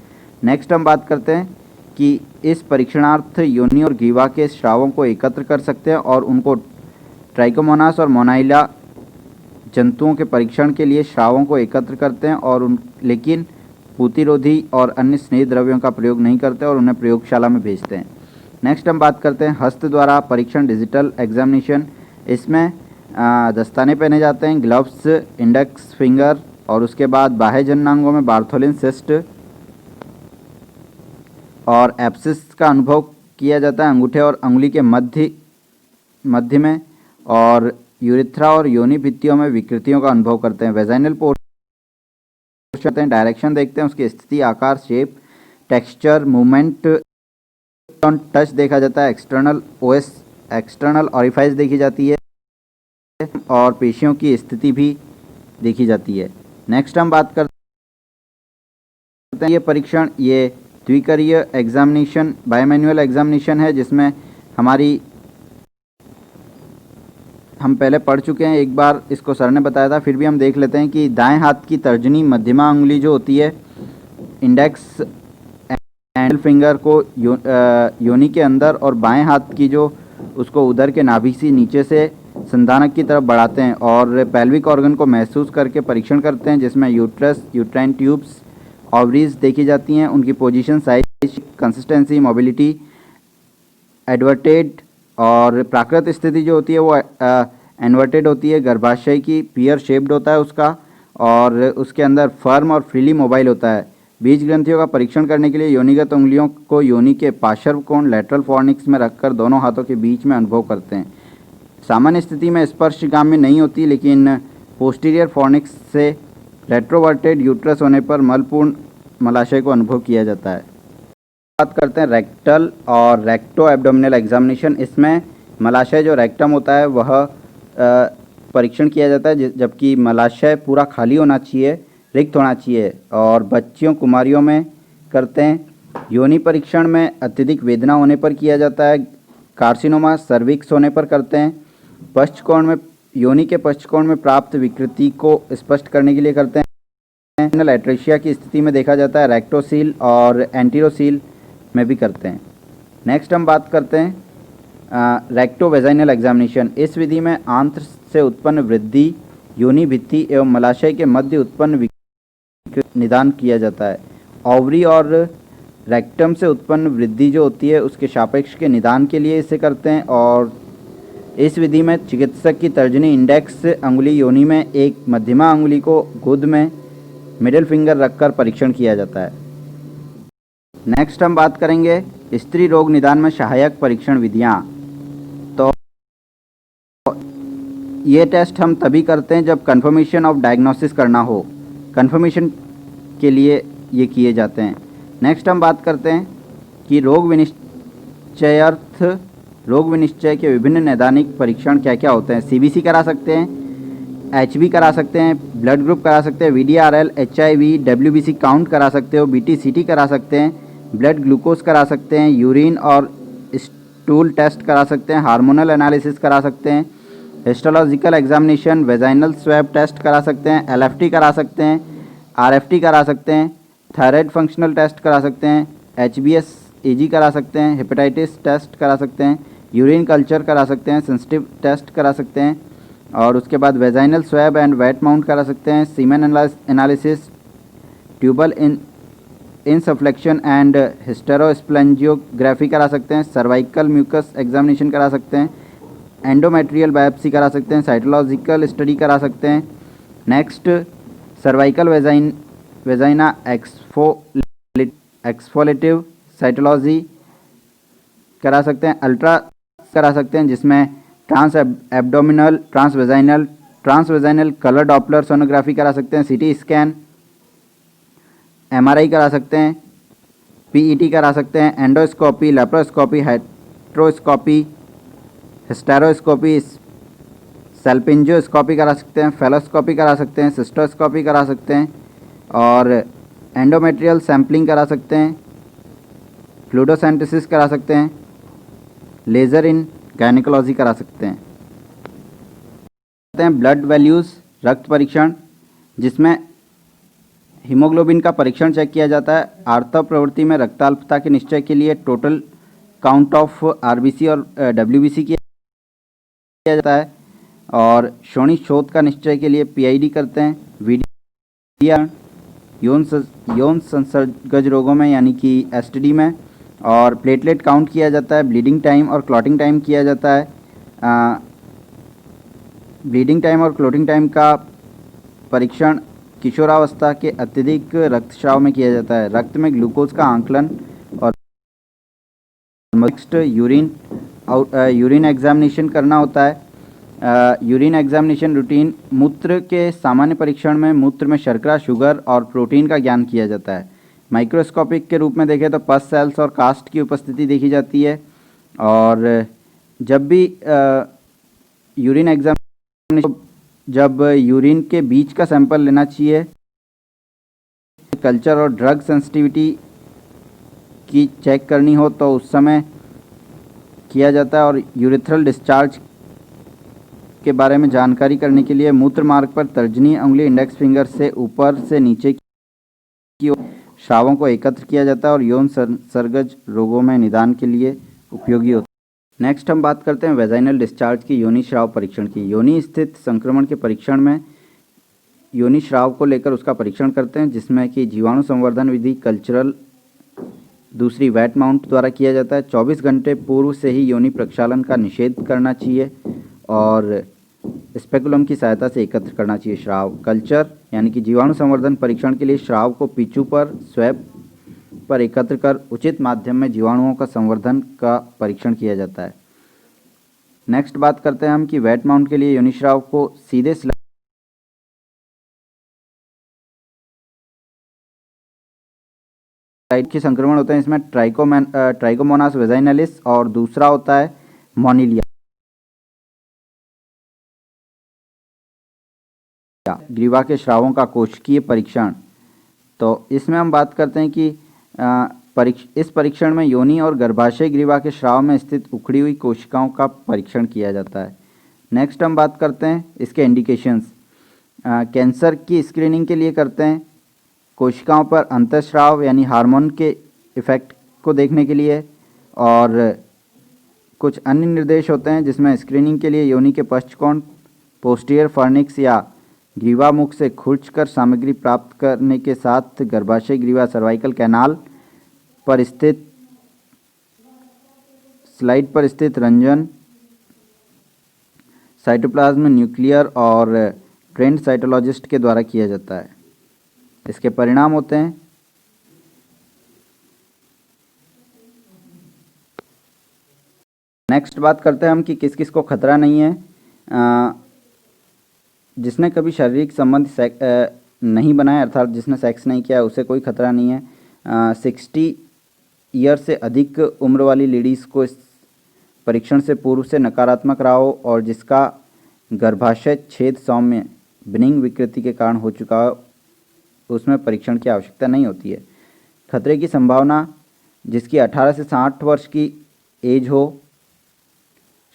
नेक्स्ट हम बात करते हैं कि इस परीक्षणार्थ योनि और ग्रीवा के स्रावों को एकत्र कर सकते हैं और उनको ट्राइकोमोनास और मोनाइला जंतुओं के परीक्षण के लिए स्रावों को एकत्र करते हैं और लेकिन पूतिरोधी और अन्य स्नेह द्रव्यों का प्रयोग नहीं करते और उन्हें प्रयोगशाला में भेजते हैं। नेक्स्ट हम बात करते हैं हस्त द्वारा परीक्षण डिजिटल एग्जामिनेशन। इसमें दस्ताने पहने जाते हैं, ग्लव्स, इंडेक्स फिंगर और उसके बाद बाह्य जननांगों में बार्थोलिन सिस्ट और एब्सिस का अनुभव किया जाता है अंगूठे और अंगुली के मध्य में, और यूरिथ्रा और योनि भित्तियों में विकृतियों का अनुभव करते हैं। वेजाइनल पोर्शन डायरेक्शन देखते हैं, उसकी स्थिति, आकार, shape, texture, movement on touch देखा जाता है। एक्सटर्नल ऑरिफाइस देखी जाती है और पेशियों की स्थिति भी देखी जाती है। नेक्स्ट हम बात करते हैं ये परीक्षण, ये द्विकरीय एग्जामिनेशन बायोमैनुअल एग्जामिनेशन है, जिसमें हम पहले पढ़ चुके हैं, एक बार इसको सर ने बताया था, फिर भी हम देख लेते हैं कि दाएं हाथ की तर्जनी मध्यमा उंगली जो होती है, इंडेक्स एंड फिंगर को योनि के अंदर और बाएं हाथ की जो उसको उदर के नाभि से नीचे से संधानक की तरफ बढ़ाते हैं और पेल्विक ऑर्गन को महसूस करके परीक्षण करते हैं, जिसमें यूट्रस, यूट्राइन ट्यूब्स, ओवरीज देखी जाती हैं, उनकी पोजीशन, साइज, कंसिस्टेंसी, मोबिलिटी, एडवर्टेड और प्राकृत स्थिति जो होती है वो इन्वर्टेड होती है, गर्भाशय की पियर शेप्ड होता है उसका, और उसके अंदर फर्म और फ्रीली मोबाइल होता है। बीज ग्रंथियों का परीक्षण करने के लिए योनिगत उंगलियों को योनि के पार्श्व कोण लैटरल फॉर्निक्स में रखकर दोनों हाथों के बीच में अनुभव करते हैं। सामान्य स्थिति में स्पर्शगाम्य नहीं होती, लेकिन पोस्टीरियर फॉर्निक्स से रेट्रोवर्टेड यूट्रस होने पर मलपूर्ण मलाशय को अनुभव किया जाता है। बात करते हैं रेक्टल और रेक्टो एब्डोमिनल एग्जामिनेशन। इसमें मलाशय जो रेक्टम होता है वह परीक्षण किया जाता है, जबकि मलाशय पूरा खाली होना चाहिए, रिक्त होना चाहिए, और बच्चियों कुमारियों में करते हैं। योनि परीक्षण में अत्यधिक वेदना होने पर किया जाता है, कार्सिनोमा सर्विक्स होने पर करते हैं, पश्चकोण में योनि के पश्चकोण में प्राप्त विकृति को स्पष्ट करने के लिए करते हैं। एट्रेशिया की स्थिति में देखा जाता है, रेक्टोसील और एंटीरोसील में भी करते हैं। नेक्स्ट हम बात करते हैं रेक्टो वेजाइनल एग्जामिनेशन। इस विधि में आंत्र से उत्पन्न वृद्धि, योनि भित्ति एवं मलाशय के मध्य उत्पन्न निदान किया जाता है। ओवरी और रेक्टम से उत्पन्न वृद्धि जो होती है उसके सापेक्ष के निदान के लिए इसे करते हैं, और इस विधि में चिकित्सक की तर्जनी इंडेक्स अंगुली योनि में एक मध्यमा अंगुली को गुद में मिडिल फिंगर रखकर परीक्षण किया जाता है। नेक्स्ट हम बात करेंगे स्त्री रोग निदान में सहायक परीक्षण विधियाँ। तो ये टेस्ट हम तभी करते हैं जब कंफर्मेशन ऑफ डायग्नोसिस करना हो, कंफर्मेशन के लिए ये किए जाते हैं। नेक्स्ट हम बात करते हैं कि रोग विनिश्चय के विभिन्न नैदानिक परीक्षण क्या क्या होते हैं। सीबीसी करा सकते हैं, एचबी करा सकते हैं, ब्लड ग्रुप करा सकते हैं, वीडीआरएल, एचआईवी, डब्ल्यूबीसी काउंट करा सकते हो, बीटी-सीटी करा सकते हैं, ब्लड ग्लूकोज करा सकते हैं, यूरिन और स्टूल टेस्ट करा सकते हैं, हार्मोनल एनालिसिस करा सकते हैं, histological examination, vaginal swab test करा सकते हैं, एलएफटी करा सकते हैं, आरएफटी करा सकते हैं, थायराइड फंक्शनल टेस्ट करा सकते हैं, एचबीएस ईजी करा सकते हैं, हेपेटाइटिस टेस्ट करा सकते हैं, यूरिन कल्चर करा सकते हैं, सेंसिटिव टेस्ट करा सकते हैं, और उसके बाद vaginal swab and wet mount करा सकते हैं, सीमेन एनालिसिस, ट्यूबल इनसफ्लेक्शन एंड हिस्टेरोस्प्लेंजियोग्राफी करा सकते हैं, सर्वाइकल म्यूकस एग्जामिनेशन करा सकते हैं, एंडोमेट्रियल बायोप्सी करा सकते हैं, साइटोलॉजिकल स्टडी करा सकते हैं। Next cervical vagina exfoliative cytology करा सकते हैं, अल्ट्रा करा सकते हैं, जिसमें trans abdominal, trans vaginal colour Doppler sonography करा सकते हैं, सीटी स्कैन, एमआरआई करा सकते हैं, पीईटी करा सकते हैं, एंडोस्कोपी, लेप्रोस्कोपी, हाइड्रोस्कोपी, हिस्टेरोस्कोपी, सेल्पिंजियोस्कोपी करा सकते हैं, फेलोस्कोपी करा सकते हैं, सिस्टोस्कोपी करा सकते हैं, और एंडोमेट्रियल सैम्पलिंग करा सकते हैं, फ्लूडोसेंटेसिस करा सकते हैं, लेज़र इन गायनिकोलॉजी करा सकते हैं। ब्लड वैल्यूज़ रक्त परीक्षण, जिसमें हीमोग्लोबिन का परीक्षण चेक किया जाता है। आर्तव प्रवृत्ति में रक्ताल्पता के निश्चय के लिए टोटल काउंट ऑफ आरबीसी और डब्ल्यूबीसी किया जाता है, और श्रोणि शोथ का निश्चय के लिए पीआईडी करते हैं। वीडिया यौन संसर्गज रोगों में यानी कि एसटीडी में और प्लेटलेट काउंट किया जाता है, ब्लीडिंग टाइम और क्लॉटिंग टाइम किया जाता है। ब्लीडिंग टाइम और क्लॉटिंग टाइम का परीक्षण किशोरावस्था के अत्यधिक रक्तस्राव में किया जाता है। रक्त में ग्लूकोज का आंकलन और नेक्स्ट यूरिन एग्जामिनेशन करना होता है। यूरिन एग्जामिनेशन रूटीन मूत्र के सामान्य परीक्षण में मूत्र में शर्करा, शुगर और प्रोटीन का ज्ञान किया जाता है। माइक्रोस्कोपिक के रूप में देखें तो पस सेल्स और कास्ट की उपस्थिति देखी जाती है। और जब भी यूरिन एग्जामिनेशन, जब यूरिन के बीच का सैंपल लेना चाहिए, कल्चर और ड्रग सेंसिटिविटी की चेक करनी हो तो उस समय किया जाता है। और यूरेथ्रल डिस्चार्ज के बारे में जानकारी करने के लिए मूत्र मार्ग पर तर्जनी उंगली इंडेक्स फिंगर से ऊपर से नीचे की ओर स्रावों को एकत्र किया जाता है और यौन संसर्गज रोगों में निदान के लिए उपयोगी होता है। नेक्स्ट हम बात करते हैं वेजाइनल डिस्चार्ज की योनि स्राव परीक्षण की। योनि स्थित संक्रमण के परीक्षण में योनि स्राव को लेकर उसका परीक्षण करते हैं, जिसमें कि जीवाणु संवर्धन विधि, कल्चरल, दूसरी वैट माउंट द्वारा किया जाता है। 24 घंटे पूर्व से ही योनि प्रक्षालन का निषेध करना चाहिए और स्पेकुलम की सहायता से एकत्र करना चाहिए स्राव। कल्चर यानी कि जीवाणु संवर्धन परीक्षण के लिए स्राव को पिचू पर, स्वैब पर एकत्र कर उचित माध्यम में जीवाणुओं का संवर्धन का परीक्षण किया जाता है। नेक्स्ट बात करते हैं हम कि वैट माउंट के लिए योनि स्राव को सीधे स्लाइड के संक्रमण होते हैं। इसमें ट्राइकोमोनास वेजाइनलिस और दूसरा होता है मोनिलिया। ग्रीवा के स्रावों का कोशिकीय परीक्षण, तो इसमें हम बात करते हैं कि इस परीक्षण में योनि और गर्भाशय ग्रीवा के स्राव में स्थित उखड़ी हुई कोशिकाओं का परीक्षण किया जाता है। नेक्स्ट हम बात करते हैं इसके इंडिकेशंस। कैंसर की स्क्रीनिंग के लिए करते हैं, कोशिकाओं पर अंतःस्राव यानी हार्मोन के इफेक्ट को देखने के लिए, और कुछ अन्य निर्देश होते हैं जिसमें स्क्रीनिंग के लिए योनि के पश्चकोण, पोस्टीरियर फर्निक्स या ग्रीवा मुख से खुरचकर सामग्री प्राप्त करने के साथ गर्भाशय ग्रीवा सर्वाइकल कैनाल पर स्थित स्लाइड पर स्थित रंजन, साइटोप्लाज्म, न्यूक्लियर और ट्रेंड साइटोलॉजिस्ट के द्वारा किया जाता है। इसके परिणाम होते हैं नेक्स्ट बात करते हैं हम कि किस किस को खतरा नहीं है। जिसने कभी शारीरिक संबंध नहीं बनाया, अर्थात जिसने सेक्स नहीं किया, उसे कोई खतरा नहीं है। 60 ईयर से अधिक उम्र वाली लेडीज़ को इस परीक्षण से पूर्व से नकारात्मक रहा हो और जिसका गर्भाशय छेद सौम्य बिनिंग विकृति के कारण हो चुका हो, उसमें परीक्षण की आवश्यकता नहीं होती है। खतरे की संभावना, जिसकी 18 से 60 वर्ष की एज हो,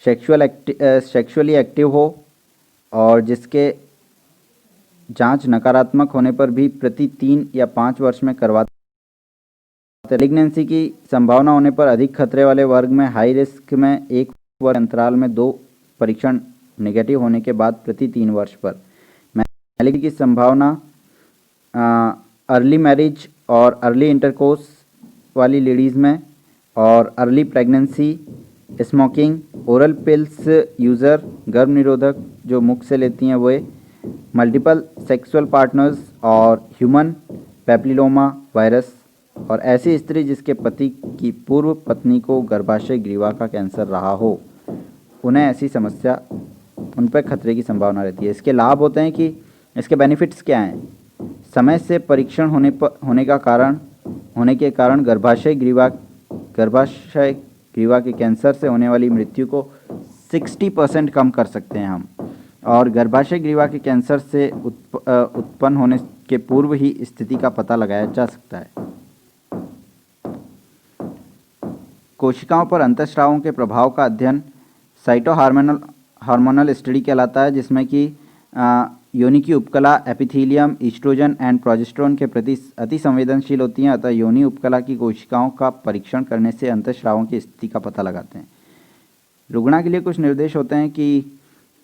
सेक्सुअली एक्टिव हो और जिसके जांच नकारात्मक होने पर भी प्रति 3 या 5 वर्ष में करवाते। मैलिग्नेंसी की संभावना होने पर अधिक खतरे वाले वर्ग में हाई रिस्क में 1 वर्ष अंतराल में 2 परीक्षण नेगेटिव होने के बाद प्रति 3 वर्ष पर। मैलिग्नेंसी की संभावना अर्ली मैरिज और अर्ली इंटरकोर्स वाली लेडीज़ में, और early pregnancy, smoking, oral pills user, गर्भ निरोधक जो मुख से लेती हैं वे, मल्टीपल सेक्सुअल पार्टनर्स और ह्यूमन पैपिलोमा वायरस, और ऐसी स्त्री जिसके पति की पूर्व पत्नी को गर्भाशय ग्रीवा का कैंसर रहा हो, उन्हें ऐसी समस्या, उन पर खतरे की संभावना रहती है। इसके लाभ होते हैं कि इसके बेनिफिट्स क्या हैं। समय से परीक्षण होने के कारण गर्भाशय ग्रीवा के कैंसर से होने वाली मृत्यु को 60% कम कर सकते हैं हम, और गर्भाशय ग्रीवा के कैंसर से उत्पन्न होने के पूर्व ही स्थिति का पता लगाया जा सकता है। कोशिकाओं पर अंतःस्रावों के प्रभाव का अध्ययन हार्मोनल स्टडी कहलाता है, जिसमें कि योनि की उपकला, एपिथेलियम, ईस्ट्रोजन एंड प्रोजेस्टेरोन के प्रति अति संवेदनशील होती हैं। अतः योनि उपकला की कोशिकाओं का परीक्षण करने से अंतःस्रावों की स्थिति का पता लगाते हैं। रुग्णा के लिए कुछ निर्देश होते हैं कि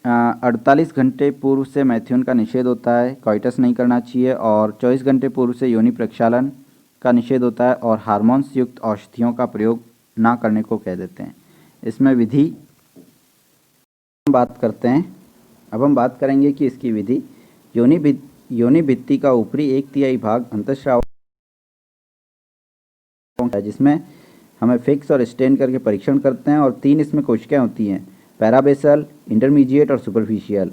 48 घंटे पूर्व से मैथ्यून का निषेध होता है, कॉइटस नहीं करना चाहिए, और 24 घंटे पूर्व से योनि प्रक्षालन का निषेध होता है और हार्मोन्स युक्त औषधियों का प्रयोग ना करने को कह देते हैं। इसमें विधि बात करते हैं। अब हम बात करेंगे कि इसकी विधि योनि भित्ति का ऊपरी 1/3 भाग अंतःस्राव है, जिसमें हमें फिक्स और स्टेन करके परीक्षण करते हैं और 3 इसमें कोशिकाएं होती हैं, पैराबेसल, इंटरमीडिएट और सुपरफिशियल।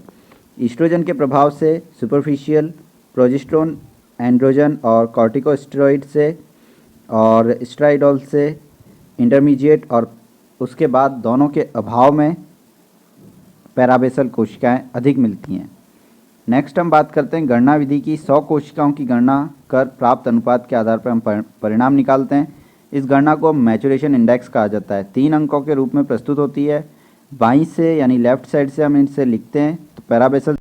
ईस्ट्रोजन के प्रभाव से सुपरफिशियल, प्रोजेस्टेरोन, एंड्रोजन और कॉर्टिकोस्टेरॉइड से और स्टेरॉइडोल से इंटरमीडिएट, और उसके बाद दोनों के अभाव में पैराबेसल कोशिकाएं अधिक मिलती हैं। नेक्स्ट हम बात करते हैं गणना विधि की। 100 कोशिकाओं की गणना कर प्राप्त अनुपात के आधार पर हम परिणाम निकालते हैं। इस गणना को मैचुरेशन इंडेक्स कहा जाता है। 3 अंकों के रूप में प्रस्तुत होती है। बाईं से यानी लेफ्ट साइड से हम इनसे लिखते हैं तो पैराबेसल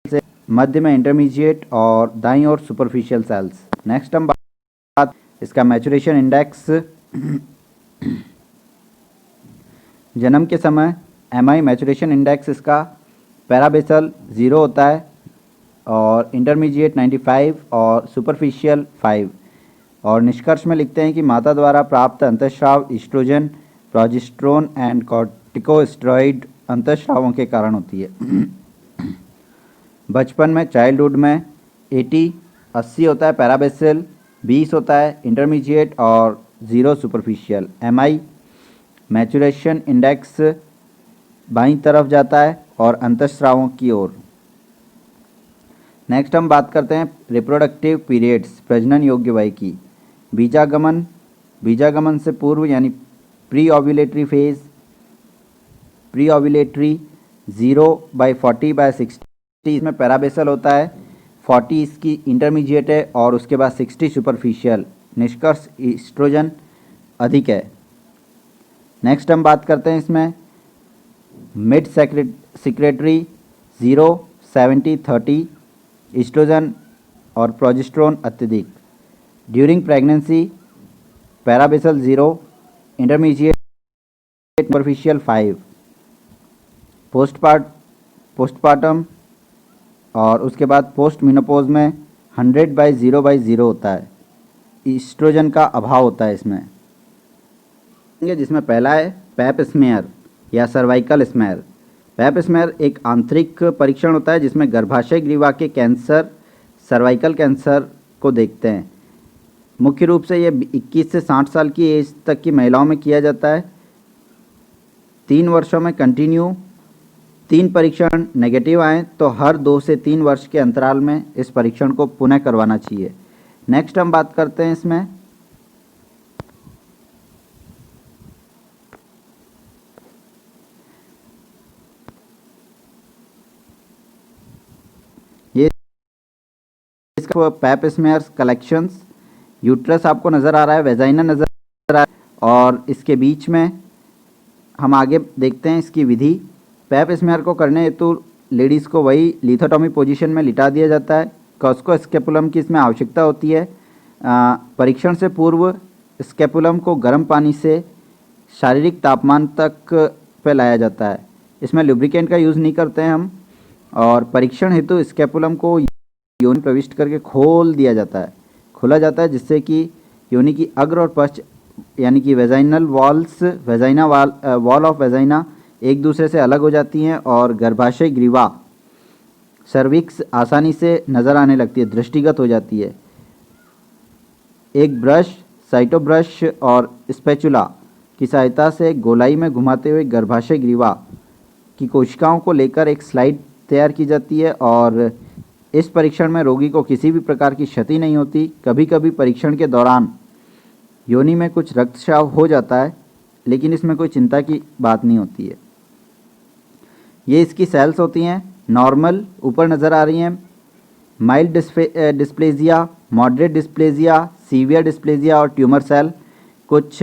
से, मध्य में इंटरमीडिएट और दाईं ओर सुपरफिशियल सेल्स। नेक्स्ट हम बात इसका मैचुरेशन इंडेक्स। जन्म के समय एमआई मैचुरेशन इंडेक्स इसका पैराबेसल 0 होता है और इंटरमीडिएट 95 और सुपरफिशियल 5। और निष्कर्ष में लिखते हैं कि माता द्वारा प्राप्त अंतःस्राव ईस्ट्रोजन, प्रोजेस्टेरोन एंड कॉर्टिकोस्टेरॉइड अंतःस्रावों के कारण होती है। बचपन में चाइल्डहुड में 80 होता है पैराबेसल, 20 होता है इंटरमीडिएट और 0 सुपरफिशियल। एमआई मैचुरेशन इंडेक्स बाईं तरफ जाता है और अंतःस्रावों की ओर। नेक्स्ट हम बात करते हैं रिप्रोडक्टिव पीरियड्स, प्रजनन योग्य वय की। बीजागमन से पूर्व यानी pre ovulatory phase, pre ovulatory 0/40/60 इसमें पैराबेसल होता है, 40 इसकी इंटरमीडिएट है और उसके बाद 60 सुपरफिशियल। निष्कर्ष ईस्ट्रोजन अधिक है। नेक्स्ट हम बात करते हैं इसमें मिड सेक्रेटरी 0/70/30 ईस्ट्रोजन और प्रोजेस्टेरोन अत्यधिक। During pregnancy parabasal 0, intermediate superficial 5। Postpartum और उसके बाद पोस्ट मेनोपॉज में 100/0/0 होता है। ईस्ट्रोजन का अभाव होता है इसमें, जिसमें पहला है पैप स्मेयर या सर्वाइकल स्मेयर। पैप स्मेयर एक आंतरिक परीक्षण होता है जिसमें गर्भाशय ग्रीवा के कैंसर, सर्वाइकल कैंसर को देखते हैं। मुख्य रूप से ये 21 से 60 साल की एज तक की महिलाओं में किया जाता है। 3 वर्षों में कंटिन्यू 3 परीक्षण नेगेटिव आए तो हर 2 से 3 वर्ष के अंतराल में इस परीक्षण को पुनः करवाना चाहिए। नेक्स्ट हम बात करते हैं इसमें पैप स्मेयर कलेक्शंस। यूट्रस आपको नज़र आ रहा है, वेजाइना नज़र आ रहा है और इसके बीच में हम आगे देखते हैं इसकी विधि। पैप स्मेयर को करने हेतु लेडीज़ को वही लिथोटॉमी पोजीशन में लिटा दिया जाता है। कॉस्को स्केपुलम की इसमें आवश्यकता होती है। परीक्षण से पूर्व स्केपुलम को गर्म पानी से शारीरिक तापमान तक पे लाया जाता है। इसमें लुब्रिकेंट का यूज़ नहीं करते हैं हम। और परीक्षण हेतु स्केपुलम को योनि प्रविष्ट करके खोल दिया जाता है, खोला जाता है, जिससे कि योनि की अग्र और पश्च यानी कि vaginal walls, wall of vagina एक दूसरे से अलग हो जाती हैं और गर्भाशय ग्रीवा, सर्विक्स आसानी से नज़र आने लगती है, दृष्टिगत हो जाती है। एक ब्रश, साइटो ब्रश और स्पैचुला की सहायता से गोलाई में घुमाते हुए गर्भाशय ग्रीवा की कोशिकाओं को लेकर एक स्लाइड तैयार की जाती है और इस परीक्षण में रोगी को किसी भी प्रकार की क्षति नहीं होती। कभी कभी परीक्षण के दौरान योनि में कुछ रक्तस्राव हो जाता है, लेकिन इसमें कोई चिंता की बात नहीं होती है। ये इसकी सेल्स होती हैं। नॉर्मल ऊपर नज़र आ रही हैं, mild dysplasia, moderate dysplasia, severe dysplasia और ट्यूमर सेल कुछ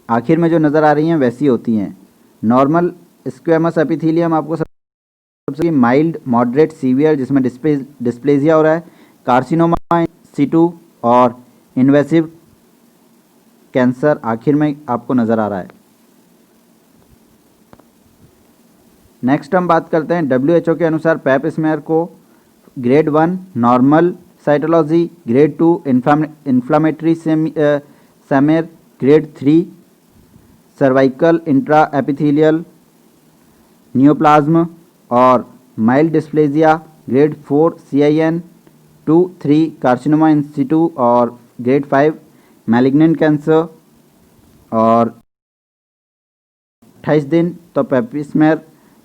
आखिर में जो नज़र आ रही हैं वैसी होती हैं। नॉर्मल स्क्वेमस एपिथेलियम आपको सबसे माइल्ड, मॉडरेट, सीवियर जिसमें डिस्प्लेजिया हो रहा है, कार्सिनोमा इन सिटू और इन्वेसिव कैंसर आखिर में आपको नज़र आ रहा है। नेक्स्ट हम बात करते हैं WHO के अनुसार पैप स्मेयर को grade 1 normal, cytology, grade 2 inflammatory smear, grade 3 cervical intra epithelial neoplasm और mild dysplasia, grade 4 CIN 2-3 carcinoma in situ और ग्रेड 5 मैलिग्नेंट कैंसर और 28 दिन तो पेप्टिस्मेर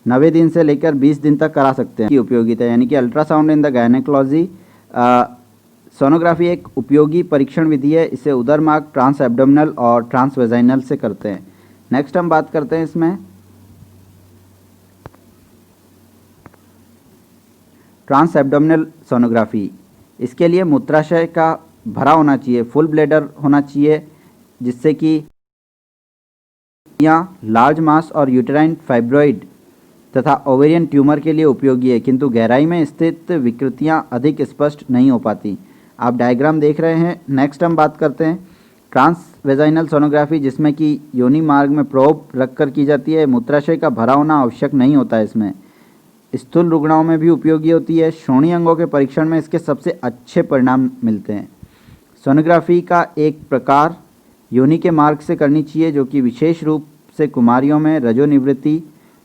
90 दिन से लेकर 20 दिन तक करा सकते हैं। की उपयोगिता यानी कि ultrasound in the gynaecology, sonography एक उपयोगी परीक्षण विधि है। इसे उदर मार्ग, ट्रांस एब्डोमिनल और ट्रांस वेजाइनल से करते हैं। नेक्स्ट हम बात करते हैं इसमें ट्रांस एब्डोमिनल सोनोग्राफी। इसके लिए मूत्राशय का भरा होना चाहिए, फुल ब्लैडर होना चाहिए, जिससे कि यहाँ लार्ज मास और यूटेराइन फाइब्रॉइड तथा ओवेरियन ट्यूमर के लिए उपयोगी है, किंतु गहराई में स्थित विकृतियाँ अधिक स्पष्ट नहीं हो पाती। आप डायग्राम देख रहे हैं। नेक्स्ट हम बात करते हैं ट्रांस वेजाइनल सोनोग्राफी, जिसमें कि योनि मार्ग में प्रोब रखकर की जाती है। मूत्राशय का भरा होना आवश्यक नहीं होता है। इसमें स्थूल रुग्णाओं में भी उपयोगी होती है। श्रोणीय अंगों के परीक्षण में इसके सबसे अच्छे परिणाम मिलते हैं। सोनोग्राफी का एक प्रकार योनि के मार्ग से करनी चाहिए, जो कि विशेष रूप से कुमारियों में रजोनिवृत्ति,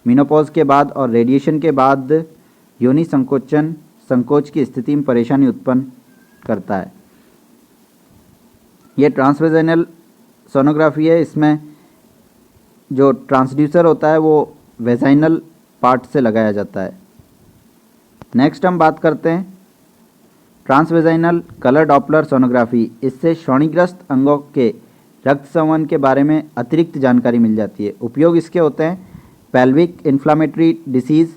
मेनोपॉज के बाद और रेडिएशन के बाद योनि संकोच की स्थिति में परेशानी उत्पन्न करता है। ये ट्रांसवेजाइनल सोनोग्राफी है। इसमें जो ट्रांसड्यूसर होता है वो वेजाइनल पार्ट से लगाया जाता है। नेक्स्ट हम बात करते हैं ट्रांसवेजाइनल कलर डॉपलर सोनोग्राफी। इससे श्रोणीग्रस्त अंगों के रक्त संवहन के बारे में अतिरिक्त जानकारी मिल जाती है। उपयोग इसके होते हैं पेल्विक इन्फ्लामेटरी डिसीज़,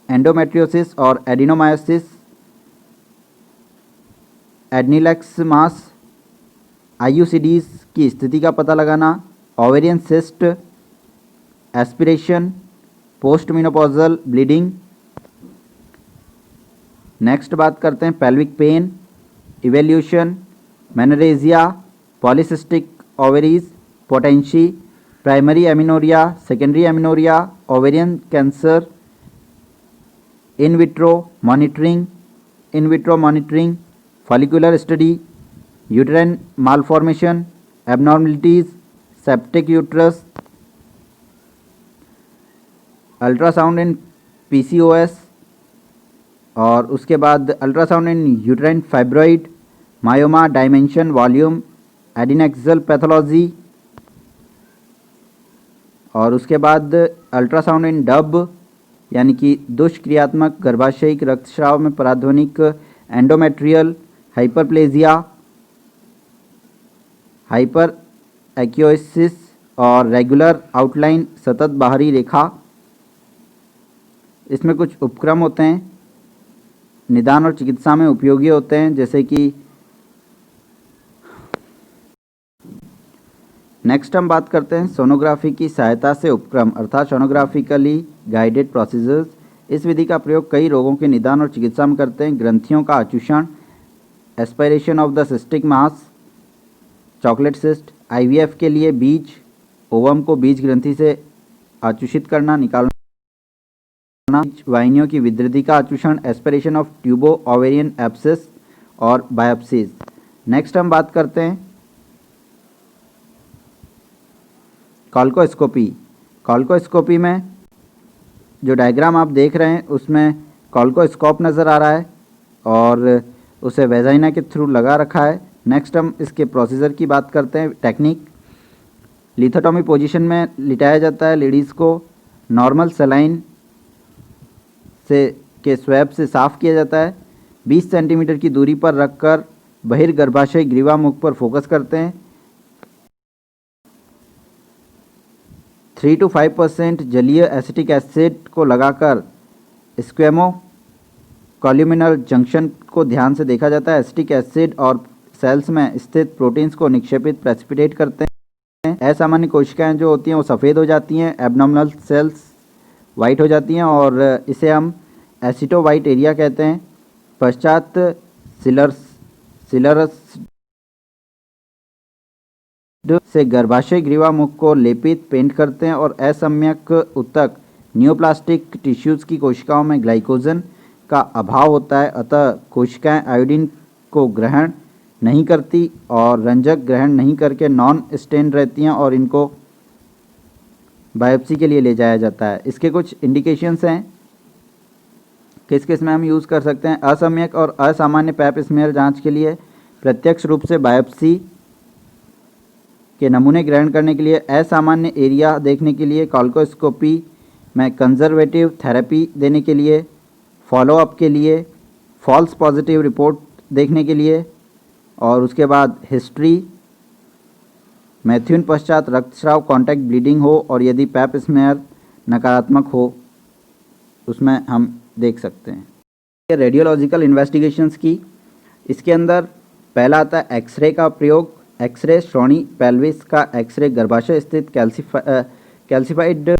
एंडोमेट्रियोसिस और एडिनोमायोसिस, एडनिलेक्समास, IUCDs की स्थिति का पता लगाना, ovarian cyst, aspiration, post menopausal bleeding. Next बात करते हैं pelvic pain, evaluation, menorrhagia, polycystic ovaries, patency, primary amenorrhoea, secondary amenorrhoea, ovarian cancer, in vitro monitoring, follicular study, uterine malformation, abnormalities, septic uterus, ultrasound in PCOS और उसके बाद ultrasound in uterine fibroid, myoma, dimension, volume, adnexal pathology और उसके बाद ultrasound इन dub यानी कि दुष्क्रियात्मक गर्भाशयिक रक्तस्राव में पराध्वनिक एंडोमेट्रियल हाइपरप्लेजिया, हाइपर एक्योसिस और रेगुलर आउटलाइन सतत बाहरी रेखा। इसमें कुछ उपक्रम होते हैं, निदान और चिकित्सा में उपयोगी होते हैं, जैसे कि नेक्स्ट हम बात करते हैं सोनोग्राफी की सहायता से उपक्रम अर्थात सोनोग्राफिकली गाइडेड प्रोसीजर्स। इस विधि का प्रयोग कई रोगों के निदान और चिकित्सा में करते हैं। ग्रंथियों का आचूषण, aspiration of the cystic mass, chocolate cyst, IVF के लिए बीज ओवम को बीज ग्रंथि से आचूषित करना, निकालना, वाहिनियों की विद्युति का आचूषण, aspiration of tubo ovarian abscess और बायोप्सीज। नेक्स्ट हम बात करते हैं कॉल्कोस्कोपी। कॉल्कोस्कोपी में जो डायग्राम आप देख रहे हैं उसमें कॉल्कोस्कोप नज़र आ रहा है और उसे वेजाइना के थ्रू लगा रखा है। नेक्स्ट हम इसके प्रोसीजर की बात करते हैं। टेक्निक, लिथोटॉमी पोजीशन में लिटाया जाता है। लेडीज़ को नॉर्मल सलाइन के स्वैब से साफ़ किया जाता है। 20 सेंटीमीटर की दूरी पर रखकर बहिर्गर्भाशय ग्रीवा मुख पर फोकस करते हैं। 3 to 5% जलीय एसिटिक एसिड को लगाकर स्क्वेमो कॉल्यूमिनल जंक्शन को ध्यान से देखा जाता है। एसिटिक एसिड और सेल्स में स्थित प्रोटीन्स को निक्षेपित प्रेसिपिटेट करते हैं। असामान्य कोशिकाएं जो होती हैं वो सफ़ेद हो जाती हैं, एबनॉर्मल सेल्स वाइट हो जाती हैं और इसे हम एसिटो वाइट एरिया कहते हैं। पश्चात सिलरस से गर्भाशय ग्रीवा मुख को लेपित पेंट करते हैं और असम्यक उत्तक न्यूप्लास्टिक टिश्यूज़ की कोशिकाओं में ग्लाइकोजन का अभाव होता है, अतः कोशिकाएं आयोडीन को ग्रहण नहीं करती और रंजक ग्रहण नहीं करके नॉन स्टेन रहती हैं और इनको बायोप्सी के लिए ले जाया जाता है। इसके कुछ इंडिकेशंस हैं किस किस में हम यूज़ कर सकते हैं। असम्यक और असामान्य पैप स्मेयर जांच के लिए प्रत्यक्ष रूप से बायोप्सी के नमूने ग्रहण करने के लिए, असामान्य एरिया देखने के लिए, कोल्कोस्कोपी में कंजर्वेटिव थेरेपी देने के लिए, फॉलोअप के लिए, फॉल्स पॉजिटिव रिपोर्ट देखने के लिए और उसके बाद हिस्ट्री, मैथ्यून पश्चात रक्तस्राव, कॉन्टैक्ट ब्लीडिंग हो और यदि पैप स्मेयर नकारात्मक हो उसमें हम देख सकते हैं। रेडियोलॉजिकल इन्वेस्टिगेशंस की, इसके अंदर पहला आता है एक्सरे का प्रयोग। एक्सरे श्रोणी पेल्विस का एक्सरे, गर्भाशय स्थित calcified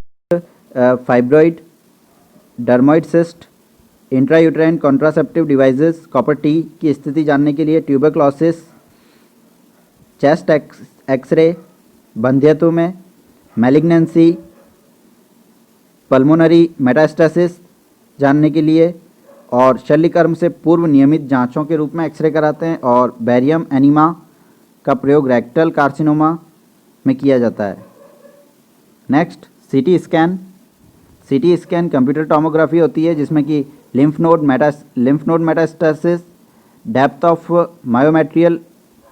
fibroid, dermoid cyst, intrauterine contraceptive devices, copper T की स्थिति जानने के लिए, ट्यूबरक्लोसिस, चेस्ट एक्सरे, बंध्यत्व में, मैलिग्नेंसी, पल्मोनरी मेटास्टेसिस जानने के लिए और शल्यकर्म से पूर्व नियमित जांचों के रूप में एक्सरे कराते हैं और बैरियम एनीमा का प्रयोग रेक्टल कार्सिनोमा में किया जाता है। Next CT scan. CT scan computer tomography होती है जिसमें कि lymph node metastasis, depth of myometrial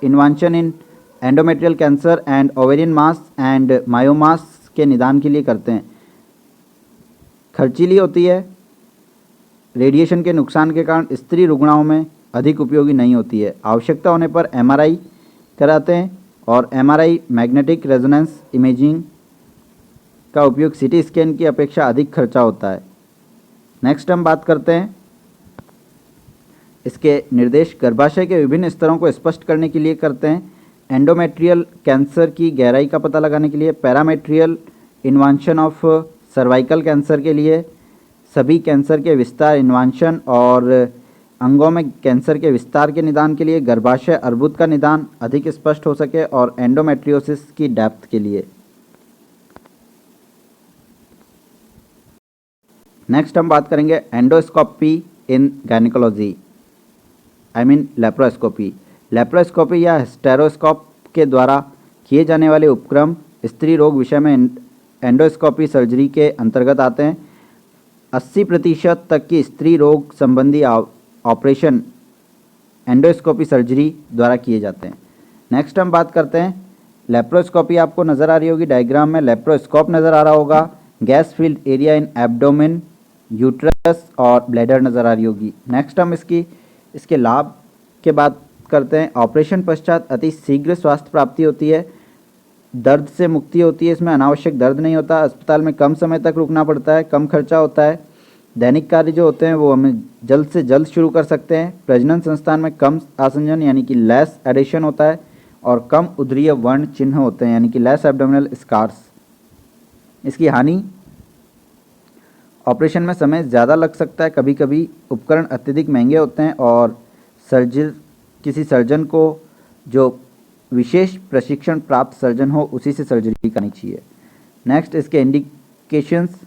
invasion in endometrial cancer and ovarian mass and myomas के निदान के लिए करते हैं। खर्चीली होती है, रेडिएशन के नुकसान के कारण स्त्री रुग्णाओं में अधिक उपयोगी नहीं होती है। आवश्यकता होने पर एमआरआई कराते हैं और एमआरआई मैग्नेटिक रेजोनेंस इमेजिंग का उपयोग सीटी स्कैन की अपेक्षा अधिक खर्चा होता है। नेक्स्ट हम बात करते हैं इसके निर्देश गर्भाशय के विभिन्न स्तरों को स्पष्ट करने के लिए करते हैं। एंडोमेट्रियल कैंसर की गहराई का पता लगाने के लिए, पैरामेट्रियल इन्वांशन ऑफ सर्वाइकल कैंसर के लिए, सभी कैंसर के विस्तार इन्वांशन और अंगों में कैंसर के विस्तार के निदान के लिए, गर्भाशय अर्बुद का निदान अधिक स्पष्ट हो सके और एंडोमेट्रियोसिस की डेप्थ के लिए। नेक्स्ट हम बात करेंगे endoscopy in gynaecology, I mean laparoscopy. Laparoscopy या स्टेरोस्कोप के द्वारा किए जाने वाले उपक्रम स्त्री रोग विषय में एंडोस्कोपी सर्जरी के अंतर्गत आते हैं। 80% तक की स्त्री रोग संबंधी ऑपरेशन एंडोस्कोपी सर्जरी द्वारा किए जाते हैं। नेक्स्ट हम बात करते हैं लेप्रोस्कोपी। आपको नज़र आ रही होगी डायग्राम में, लेप्रोस्कोप नज़र आ रहा होगा, gas field area in abdomen, uterus और ब्लैडर नज़र आ रही होगी। नेक्स्ट हम इसके लाभ के बात करते हैं। ऑपरेशन पश्चात अति शीघ्र स्वास्थ्य प्राप्ति होती है, दर्द से मुक्ति होती है, इसमें अनावश्यक दर्द नहीं होता, अस्पताल में कम समय तक रुकना पड़ता है, कम खर्चा होता है, दैनिक कार्य जो होते हैं वो हमें जल्द से जल्द शुरू कर सकते हैं। प्रजनन संस्थान में कम आसंजन यानी कि लेस एडिशन होता है और कम उदरीय वर्ण चिन्ह होते हैं यानी कि लेस एब्डोमिनल स्कार्स। इसकी हानि, ऑपरेशन में समय ज़्यादा लग सकता है, कभी कभी उपकरण अत्यधिक महंगे होते हैं और किसी सर्जन को जो विशेष प्रशिक्षण प्राप्त सर्जन हो उसी से सर्जरी करनी चाहिए। नेक्स्ट इसके इंडिकेशंस,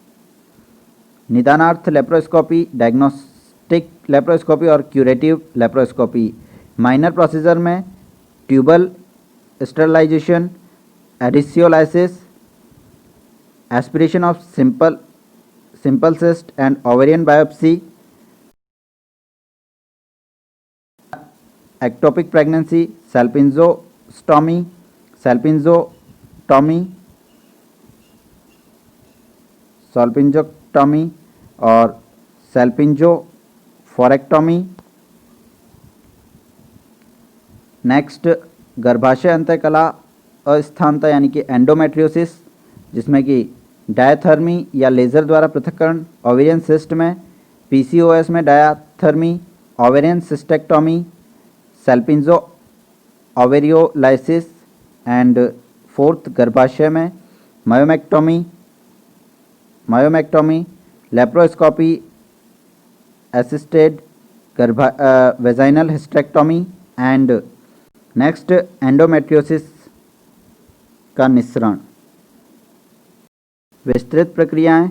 निदानार्थ लेप्रोस्कोपी, डायग्नोस्टिक लेप्रोस्कोपी और क्यूरेटिव लेप्रोस्कोपी। माइनर प्रोसीजर में tubal sterilisation, adhesiolysis, aspiration of simple cyst and ovarian biopsy, ectopic pregnancy, salpingotomy और सल्पिंजोफोरेक्टॉमी। नेक्स्ट गर्भाशय अंतःकला अस्थानता यानी कि एंडोमेट्रियोसिस, जिसमें कि डायथर्मी या लेज़र द्वारा पृथक्करण, ओवेरियन सिस्ट में, पीसीओएस में diathermy, ovarian cystectomy, salpingo ovariolysis and fourth गर्भाशय में myomectomy, laparoscopy assisted vaginal hysterectomy and next endometriosis का निस्सरण। विस्तृत प्रक्रियाएं,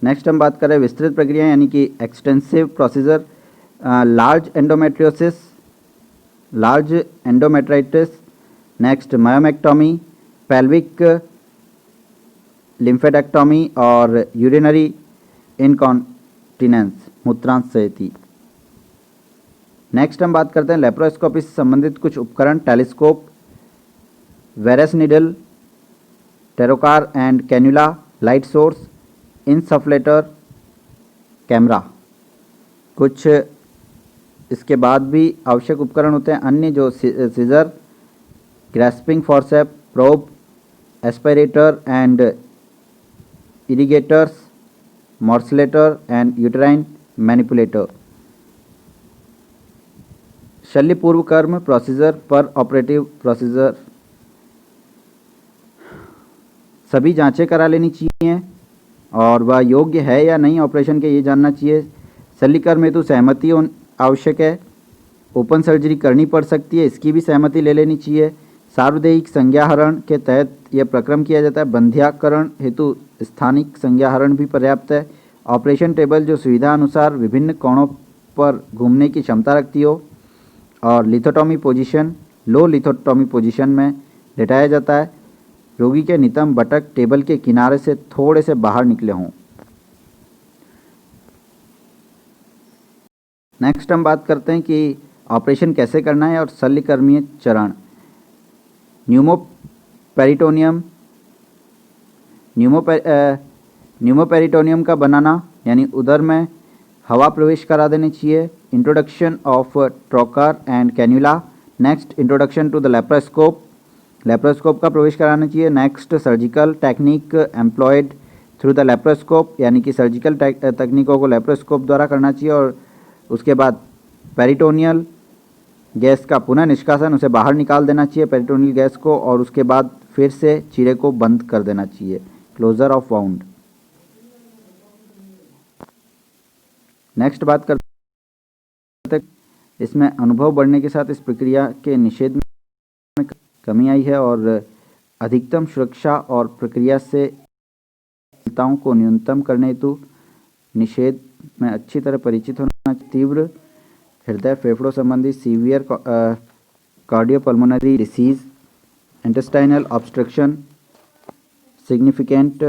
नेक्स्ट हम बात करें विस्तृत प्रक्रियाएं यानी कि extensive procedure. Large endometriosis large endometritis, next myomectomy, pelvic lymphadenectomy और यूरिनरी इनकॉन्टिनेंस मूत्राशयती। नेक्स्ट हम बात करते हैं लेप्रोस्कोपी से संबंधित कुछ उपकरण, telescope, Veress needle, trocar and cannula, light source, insufflator, camera. कुछ इसके बाद भी आवश्यक उपकरण होते हैं अन्य, जो scissor, grasping forceps, probe, aspirator and irrigators, morcellator and uterine manipulator. शल्य पूर्व कर्म प्रोसीजर पर ऑपरेटिव प्रोसीजर, सभी जांचें करा लेनी चाहिए और वह योग्य है या नहीं ऑपरेशन के, ये जानना चाहिए। शल्य कर्म हेतु सहमति आवश्यक है। ओपन सर्जरी करनी पड़ सकती है, इसकी भी सहमति ले लेनी चाहिए। सार्वदेहिक संज्ञाहरण के तहत यह प्रक्रम किया जाता है। बंध्याकरण हेतु स्थानिक संज्ञाहरण भी पर्याप्त है। ऑपरेशन टेबल जो सुविधा अनुसार विभिन्न कोणों पर घूमने की क्षमता रखती हो। और लिथोटॉमी पोजीशन, लो लिथोटॉमी पोजीशन में लेटाया जाता है। रोगी के नितंब बटक टेबल के किनारे से थोड़े से बाहर निकले हों। नेक्स्ट हम बात करते हैं कि ऑपरेशन कैसे करना है और शल्यकर्मीय चरण। न्यूमोपेरिटोनियम का बनाना, यानी उदर में हवा प्रवेश करा देनी चाहिए। Introduction of trocar and cannula. Next introduction to the laparoscope, laparoscope का प्रवेश कराना चाहिए। Next surgical technique employed through the laparoscope, यानी कि सर्जिकल तकनीकों को लेप्रोस्कोप द्वारा करना चाहिए। और उसके बाद पेरिटोनियल गैस का पुनः निष्कासन, उसे बाहर निकाल देना चाहिए पेरिटोनियल गैस को, और उसके बाद फिर से चीरे को बंद कर देना चाहिए, क्लोजर ऑफ वाउंड। नेक्स्ट बात करते हैं, इसमें अनुभव बढ़ने के साथ इस प्रक्रिया के निषेध में कमी आई है और अधिकतम सुरक्षा और प्रक्रिया से जटिलताओं को न्यूनतम करने हेतु निषेध में अच्छी तरह परिचित होना। तीव्र हृदय फेफड़ों संबंधी severe cardiopulmonary disease, intestinal obstruction, significant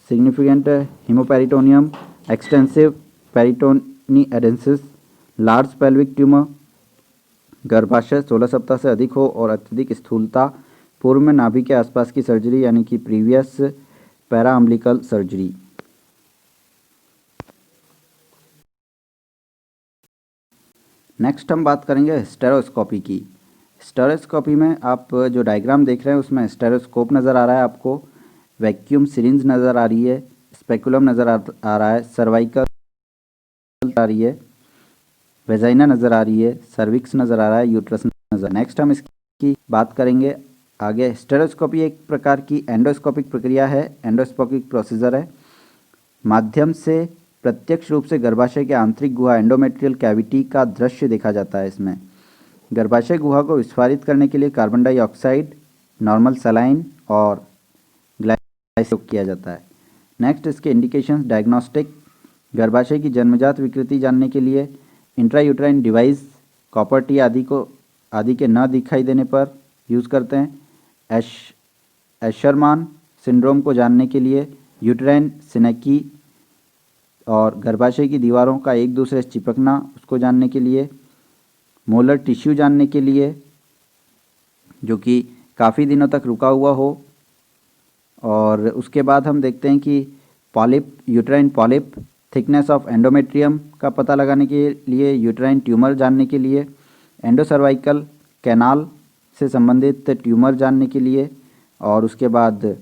haemoperitoneum, extensive peritoneal adhesions, large pelvic tumour, गर्भाशय 16 सप्ताह से अधिक हो और अत्यधिक स्थूलता, पूर्व में नाभि के आसपास की सर्जरी यानी कि previous para umbilical surgery. Next हम बात करेंगे स्टेरोस्कोपी की। स्टेरोस्कोपी में आप जो डायग्राम देख रहे हैं उसमें स्टेरोस्कोप नज़र आ रहा है आपको, वैक्यूम सिरिंज नज़र आ रही है, स्पेकुलम नज़र आ रहा है, सर्वाइकल आ रही है, वेजाइना नज़र आ रही है, सर्विक्स नज़र आ रहा है, यूट्रस नज़र। नेक्स्ट हम इसकी बात करेंगे आगे। स्टेरोस्कोपी एक प्रकार की एंडोस्कोपिक प्रक्रिया है, एंडोस्कोपिक प्रोसीजर है। माध्यम से प्रत्यक्ष रूप से गर्भाशय के आंतरिक गुहा एंडोमेट्रियल कैविटी का दृश्य देखा जाता है। इसमें गर्भाशय गुहा को विस्फारित करने के लिए कार्बन डाइऑक्साइड, नॉर्मल सलाइन और ग्लाइकोलाइसिस उपयोग किया जाता है। नेक्स्ट इसके इंडिकेशंस, डायग्नोस्टिक, गर्भाशय की जन्मजात विकृति जानने के लिए इंट्रायूट्राइन डिवाइस, कॉपर टी आदि के न दिखाई देने पर यूज़ करते हैं। एशरमान सिंड्रोम को जानने के लिए यूट्राइन सिनेकी और गर्भाशय की दीवारों का एक दूसरे से चिपकना, उसको जानने के लिए। मोलर टिश्यू जानने के लिए जो कि काफ़ी दिनों तक रुका हुआ हो। और उसके बाद हम देखते हैं कि polyp, uterine polyp, thickness of endometrium का पता लगाने के लिए, यूट्राइन ट्यूमर जानने के लिए, एंडोसर्वाइकल कैनाल से संबंधित ट्यूमर जानने के लिए। और उसके बाद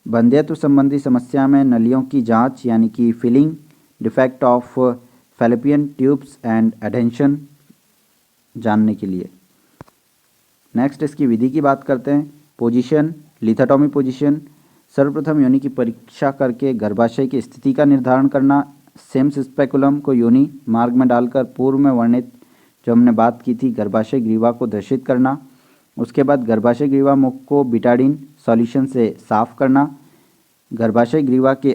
बंध्यत्व संबंधी समस्या में नलियों की जांच यानी कि filling, defect of Fallopian tubes and adhesion जानने के लिए। नेक्स्ट इसकी विधि की बात करते हैं। पोजीशन, लिथोटॉमी पोजीशन, सर्वप्रथम योनि की परीक्षा करके गर्भाशय की स्थिति का निर्धारण करना। सेम्स स्पेकुलम को योनि मार्ग में डालकर पूर्व में वर्णित जो हमने बात की थी गर्भाशय ग्रीवा को दर्शित करना। उसके बाद गर्भाशय ग्रीवा मुख को बिटाडिन सॉल्यूशन से साफ करना। गर्भाशय ग्रीवा के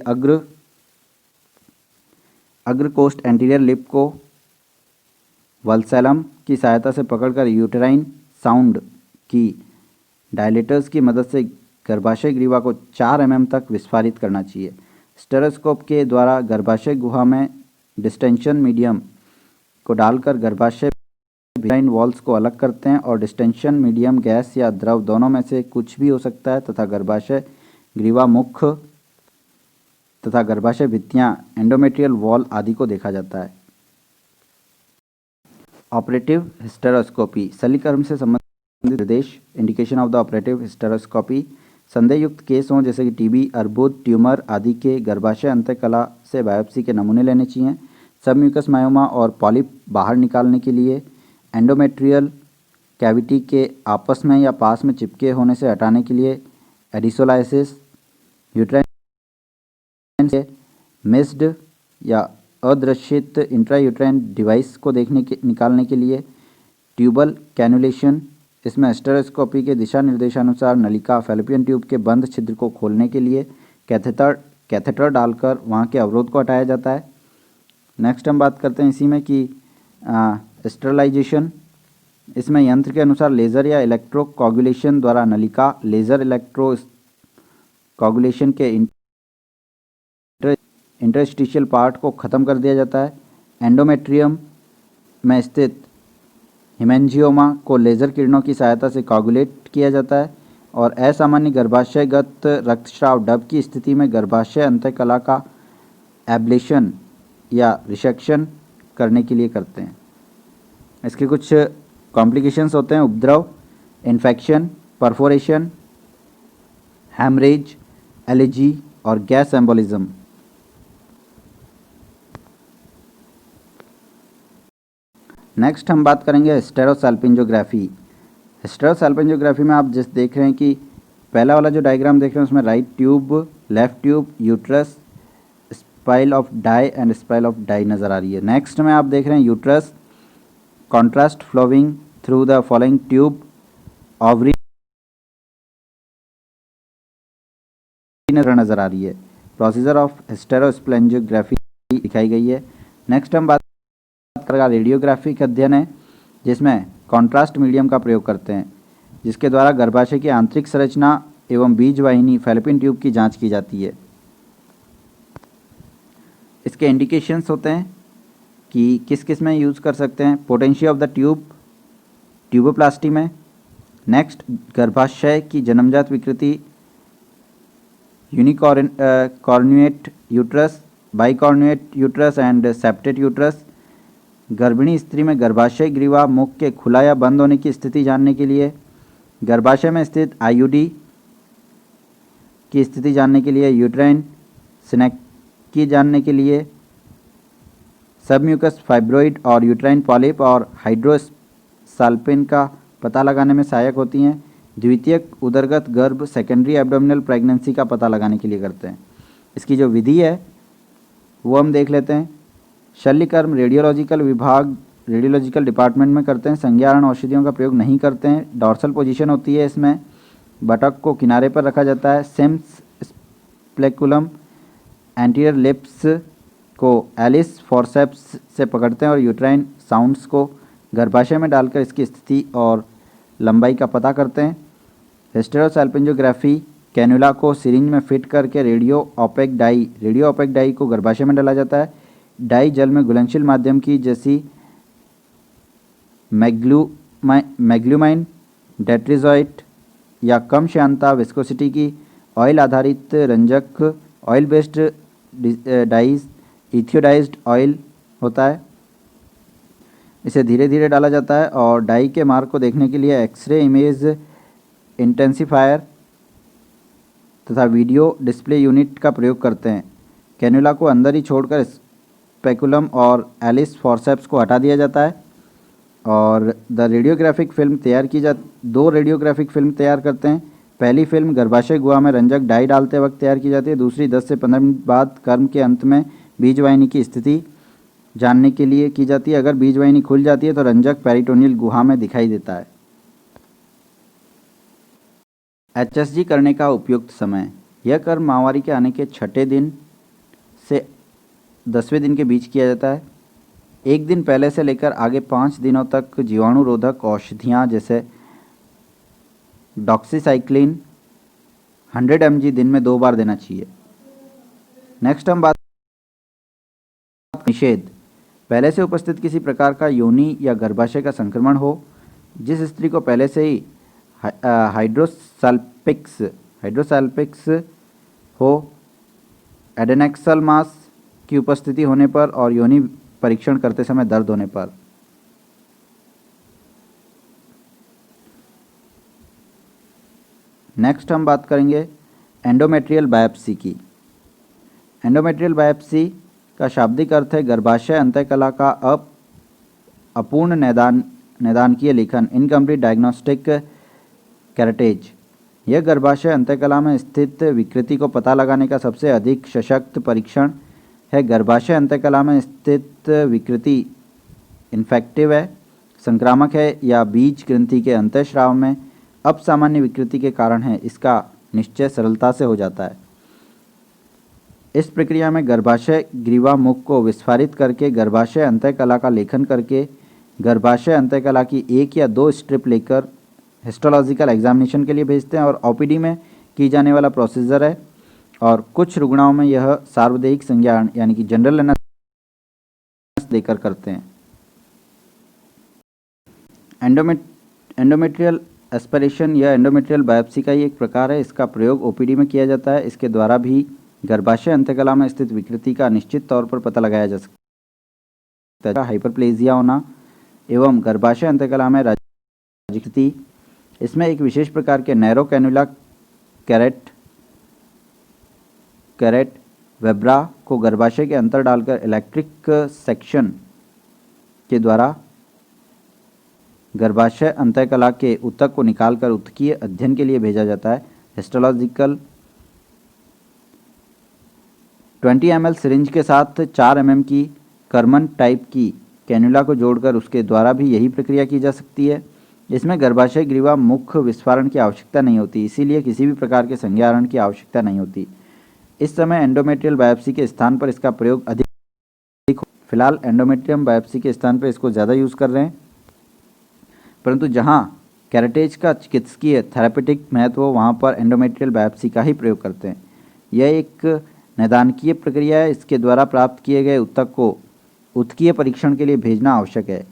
अग्र कोष्ठ एंटीरियर लिप को वल्सैलम की सहायता से पकड़कर यूटेराइन साउंड की डायलेटर्स की मदद से गर्भाशय ग्रीवा को 4 mm तक विस्फारित करना चाहिए। स्टेरोस्कोप के द्वारा गर्भाशय गुहा में डिस्टेंशन मीडियम को डालकर गर्भाशय यूटेराइन वॉल्स को अलग करते हैं और डिस्टेंशन मीडियम गैस या द्रव दोनों में से कुछ भी हो सकता है तथा गर्भाशय ग्रीवा मुख तथा गर्भाशय भित्तियां एंडोमेट्रियल वॉल आदि को देखा जाता है। ऑपरेटिव हिस्टेरोस्कोपी सलीकर्म से संबंधित निर्देश। Indication of the operative hysteroscopy संदेहयुक्त केस हों जैसे कि टीबी, अर्बुद, ट्यूमर आदि के गर्भाशय अंतःकला से बायोप्सी के नमूने लेने चाहिए। सबम्यूकस मायोमा और पॉलिप बाहर निकालने के लिए एंडोमेट्रियल कैविटी के आपस में या पास में चिपके होने से हटाने के लिए एडिसोलाइसिस, यूट्राइन से मिस्ड या अदृश्यित इंट्रायूट्राइन डिवाइस को निकालने के लिए ट्यूबल कैनुलेशन। इसमें स्टेरोस्कोपी के दिशा निर्देशानुसार नलिका फैलोपियन ट्यूब के बंद छिद्र को खोलने के लिए कैथेटर डालकर वहाँ के अवरोध को हटाया जाता है। नेक्स्ट हम बात करते हैं इसी में कि स्टेरलाइजेशन। इसमें यंत्र के अनुसार लेज़र या इलेक्ट्रो कोगुलेशन द्वारा नलिका लेज़र इलेक्ट्रो कोगुलेशन के इंटरस्टिशियल पार्ट को ख़त्म कर दिया जाता है। एंडोमेट्रियम में स्थित हिमेंजियोमा को लेज़र किरणों की सहायता से कोगुलेट किया जाता है और असामान्य गर्भाशयगत रक्तस्राव डब की स्थिति में गर्भाशय अंतःकला का एब्लेशन या रिसेक्शन करने के लिए करते हैं। इसके कुछ कॉम्प्लिकेशंस होते हैं: उपद्रव, इन्फेक्शन, परफोरेशन, हैमरेज, एलर्जी और गैस एम्बोलिज्म। नेक्स्ट हम बात करेंगे स्टेरोसाल्पिंजोग्राफी। स्टेरोसाल्पिंजोग्राफी में आप जिस देख रहे हैं कि पहला वाला जो डायग्राम देख रहे हैं उसमें right tube, left tube, uterus, spill of dye and spill of dye नज़र आ रही है। नेक्स्ट में आप देख रहे हैं uterus, contrast flowing through the following tube, ovary नज़र आ रही है। प्रोसीजर ऑफ स्टेरोस्प्लेंजियोग्राफी दिखाई गई है। नेक्स्ट हम बात करेंगे रेडियोग्राफिक अध्ययन है जिसमें कॉन्ट्रास्ट मीडियम का प्रयोग करते हैं जिसके द्वारा गर्भाशय की आंतरिक संरचना एवं बीज वाहिनी फैलोपियन ट्यूब की जांच की जाती है। इसके इंडिकेशंस होते हैं कि किस किस में यूज़ कर सकते हैं: patency of the tube, tuboplasty में। नेक्स्ट, गर्भाशय की जन्मजात विकृति, unicornuate uterus, bicornuate uterus and septate uterus. गर्भिणी स्त्री में गर्भाशय ग्रीवा मुख के खुला या बंद होने की स्थिति जानने के लिए, गर्भाशय में स्थित आईयूडी की स्थिति जानने के लिए, यूट्राइन स्नेकी जानने के लिए, सबम्यूकस फाइब्रोइड और यूट्राइन पॉलिप और हाइड्रोसाल्पिन का पता लगाने में सहायक होती हैं। द्वितीयक उदरगत गर्भ सेकेंडरी एब्डोमिनल प्रेगनेंसी का पता लगाने के लिए करते हैं। इसकी जो विधि है वो हम देख लेते हैं। शल्यकर्म रेडियोलॉजिकल डिपार्टमेंट में करते हैं। संज्ञाहरण औषधियों का प्रयोग नहीं करते हैं। डॉर्सल पोजीशन होती है इसमें, बटक को किनारे पर रखा जाता है। सिम्स स्प्लेकुलम एंटीरियर लिप्स को एलिस फॉरसेप्स से पकड़ते हैं और यूट्राइन साउंड्स को गर्भाशय में डालकर इसकी स्थिति और लंबाई का पता करते हैं। स्टेरोसाल्पिंजोग्राफी कैनुला को सिरिंज में फिट करके रेडियो ओपेक डाई को गर्भाशय में डाला जाता है। डाई जल में घुलनशील माध्यम की जैसी मैग्लूमाइन, डेट्रिजोइट या कम श्यानता विस्कोसिटी की ऑयल आधारित रंजक ऑयल बेस्ड डाइज इथियोडाइज्ड ऑयल होता है। इसे धीरे धीरे डाला जाता है और डाई के मार्ग को देखने के लिए एक्सरे इमेज इंटेंसिफायर तथा वीडियो डिस्प्ले यूनिट का प्रयोग करते हैं। कैनुला को अंदर ही छोड़कर स्पेकुलम और एलिस फॉरसेप्स को हटा दिया जाता है और दो रेडियोग्राफिक फिल्म तैयार करते हैं। पहली फिल्म गर्भाशय गुहा में रंजक डाई डालते वक्त तैयार की जाती है। दूसरी 10 से 15 मिनट बाद कर्म के अंत में बीजवाहिनी की स्थिति जानने के लिए की जाती है। अगर बीजवाहिनी खुल जाती है तो रंजक पेरिटोनियल गुहा में दिखाई देता है। HSG करने का उपयुक्त समय: यह कर्म माहवारी के आने के 6ठे दिन से 10वें दिन के बीच किया जाता है। एक दिन पहले से लेकर आगे 5 दिनों तक जीवाणुरोधक औषधियाँ जैसे डॉक्सीसाइक्लिन 100 mg दिन में 2 बार देना चाहिए। नेक्स्ट हम बात निषेध। पहले से उपस्थित किसी प्रकार का योनि या गर्भाशय का संक्रमण हो, जिस स्त्री को पहले से ही हाइड्रोसाल्पिक्स हो, एडेनेक्सल मास की उपस्थिति होने पर और योनि परीक्षण करते समय दर्द होने पर। नेक्स्ट हम बात करेंगे एंडोमेट्रियल बायोप्सी की। एंडोमेट्रियल बायोप्सी का शाब्दिक अर्थ है गर्भाशय अंतःकला का अपूर्ण निदानकीय लेखन, इनकम्प्लीट डायग्नोस्टिक कैरेटेज। यह गर्भाशय अंतःकला में स्थित विकृति को पता लगाने का सबसे अधिक सशक्त परीक्षण है। गर्भाशय अंतःकला में स्थित विकृति इन्फेक्टिव है, संक्रामक है या बीज ग्रंथि के अंतःस्राव में अपसामान्य विकृति के कारण है, इसका निश्चय सरलता से हो जाता है। इस प्रक्रिया में गर्भाशय ग्रीवा मुख को विस्फारित करके गर्भाशय अंतःकला का लेखन करके गर्भाशय अंतःकला की 1 या 2 स्ट्रिप लेकर हिस्टोलॉजिकल एग्जामिनेशन के लिए भेजते हैं और ओपीडी में की जाने वाला प्रोसीजर है। और कुछ रुग्णाओं में यह सार्वदेहिक संज्ञान यानी कि जनरल एनेस्थीसिया देकर करते हैं। एंडोमेट्रियल एस्पिरेशन या एंडोमेट्रियल बायोप्सी का ही एक प्रकार है। इसका प्रयोग ओपीडी में किया जाता है। इसके द्वारा भी गर्भाशय अंतःकला में स्थित विकृति का निश्चित तौर पर पता लगाया जा सकता है। हाइपरप्लेजिया होना एवं गर्भाशय अंतःकला में विकृति, इसमें एक विशेष प्रकार के नैरो कैनुला कैरेट वेब्रा को गर्भाशय के अंदर डालकर इलेक्ट्रिक सेक्शन के द्वारा गर्भाशय अंतःकला के ऊतक को निकालकर ऊतकीय अध्ययन के लिए भेजा जाता है। हिस्टोलॉजिकल 20 ml सिरिंज के साथ 4 mm की कर्मन टाइप की कैनुला को जोड़कर उसके द्वारा भी यही प्रक्रिया की जा सकती है। इसमें गर्भाशय ग्रीवा मुख विस्फारण की आवश्यकता नहीं होती, इसीलिए किसी भी प्रकार के संज्ञाहरण की आवश्यकता नहीं होती। इस समय एंडोमेट्रियल बायोप्सी के स्थान पर इसका प्रयोग अधिक फिलहाल एंडोमेट्रियम बायोप्सी के स्थान पर इसको ज़्यादा यूज़ कर रहे हैं, परंतु जहाँ कैरेटेज का चिकित्सकीय थेरेपेटिक महत्व हो वहाँ पर एंडोमेट्रियल बायोप्सी का ही प्रयोग करते हैं। यह एक निदानकीय प्रक्रिया है। इसके द्वारा प्राप्त किए गए ऊतक को ऊतकीय परीक्षण के लिए भेजना आवश्यक है।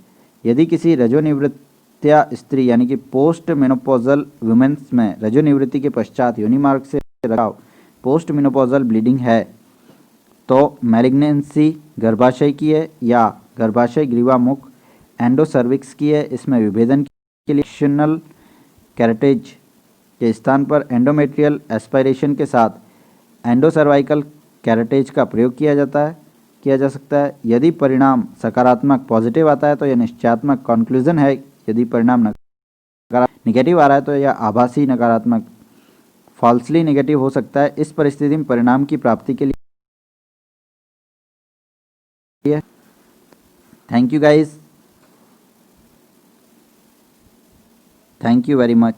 यदि किसी रजोनिवृत्तिया स्त्री यानी कि पोस्ट मेनोपॉजल वुमेन्स में रजोनिवृत्ति के पश्चात योनि मार्ग से रखाव पोस्ट मेनोपॉजल ब्लीडिंग है तो मैलिग्नेंसी गर्भाशय की है या गर्भाशय ग्रीवा मुख एंडोसर्विक्स की है। इसमें विभेदन के लिए एक्शनल कैरेटेज के स्थान पर एंडोमेट्रियल एस्पायरेशन के साथ एंडोसर्वाइकल कैरेटेज का प्रयोग किया जा सकता है। यदि परिणाम सकारात्मक पॉजिटिव आता है तो यह निश्चयात्मक कॉन्क्लूजन है। यदि परिणाम नेगेटिव आ रहा है तो यह आभासी नकारात्मक फॉल्सली नेगेटिव हो सकता है। इस परिस्थिति में परिणाम की प्राप्ति के लिए thank you guys, thank you very much.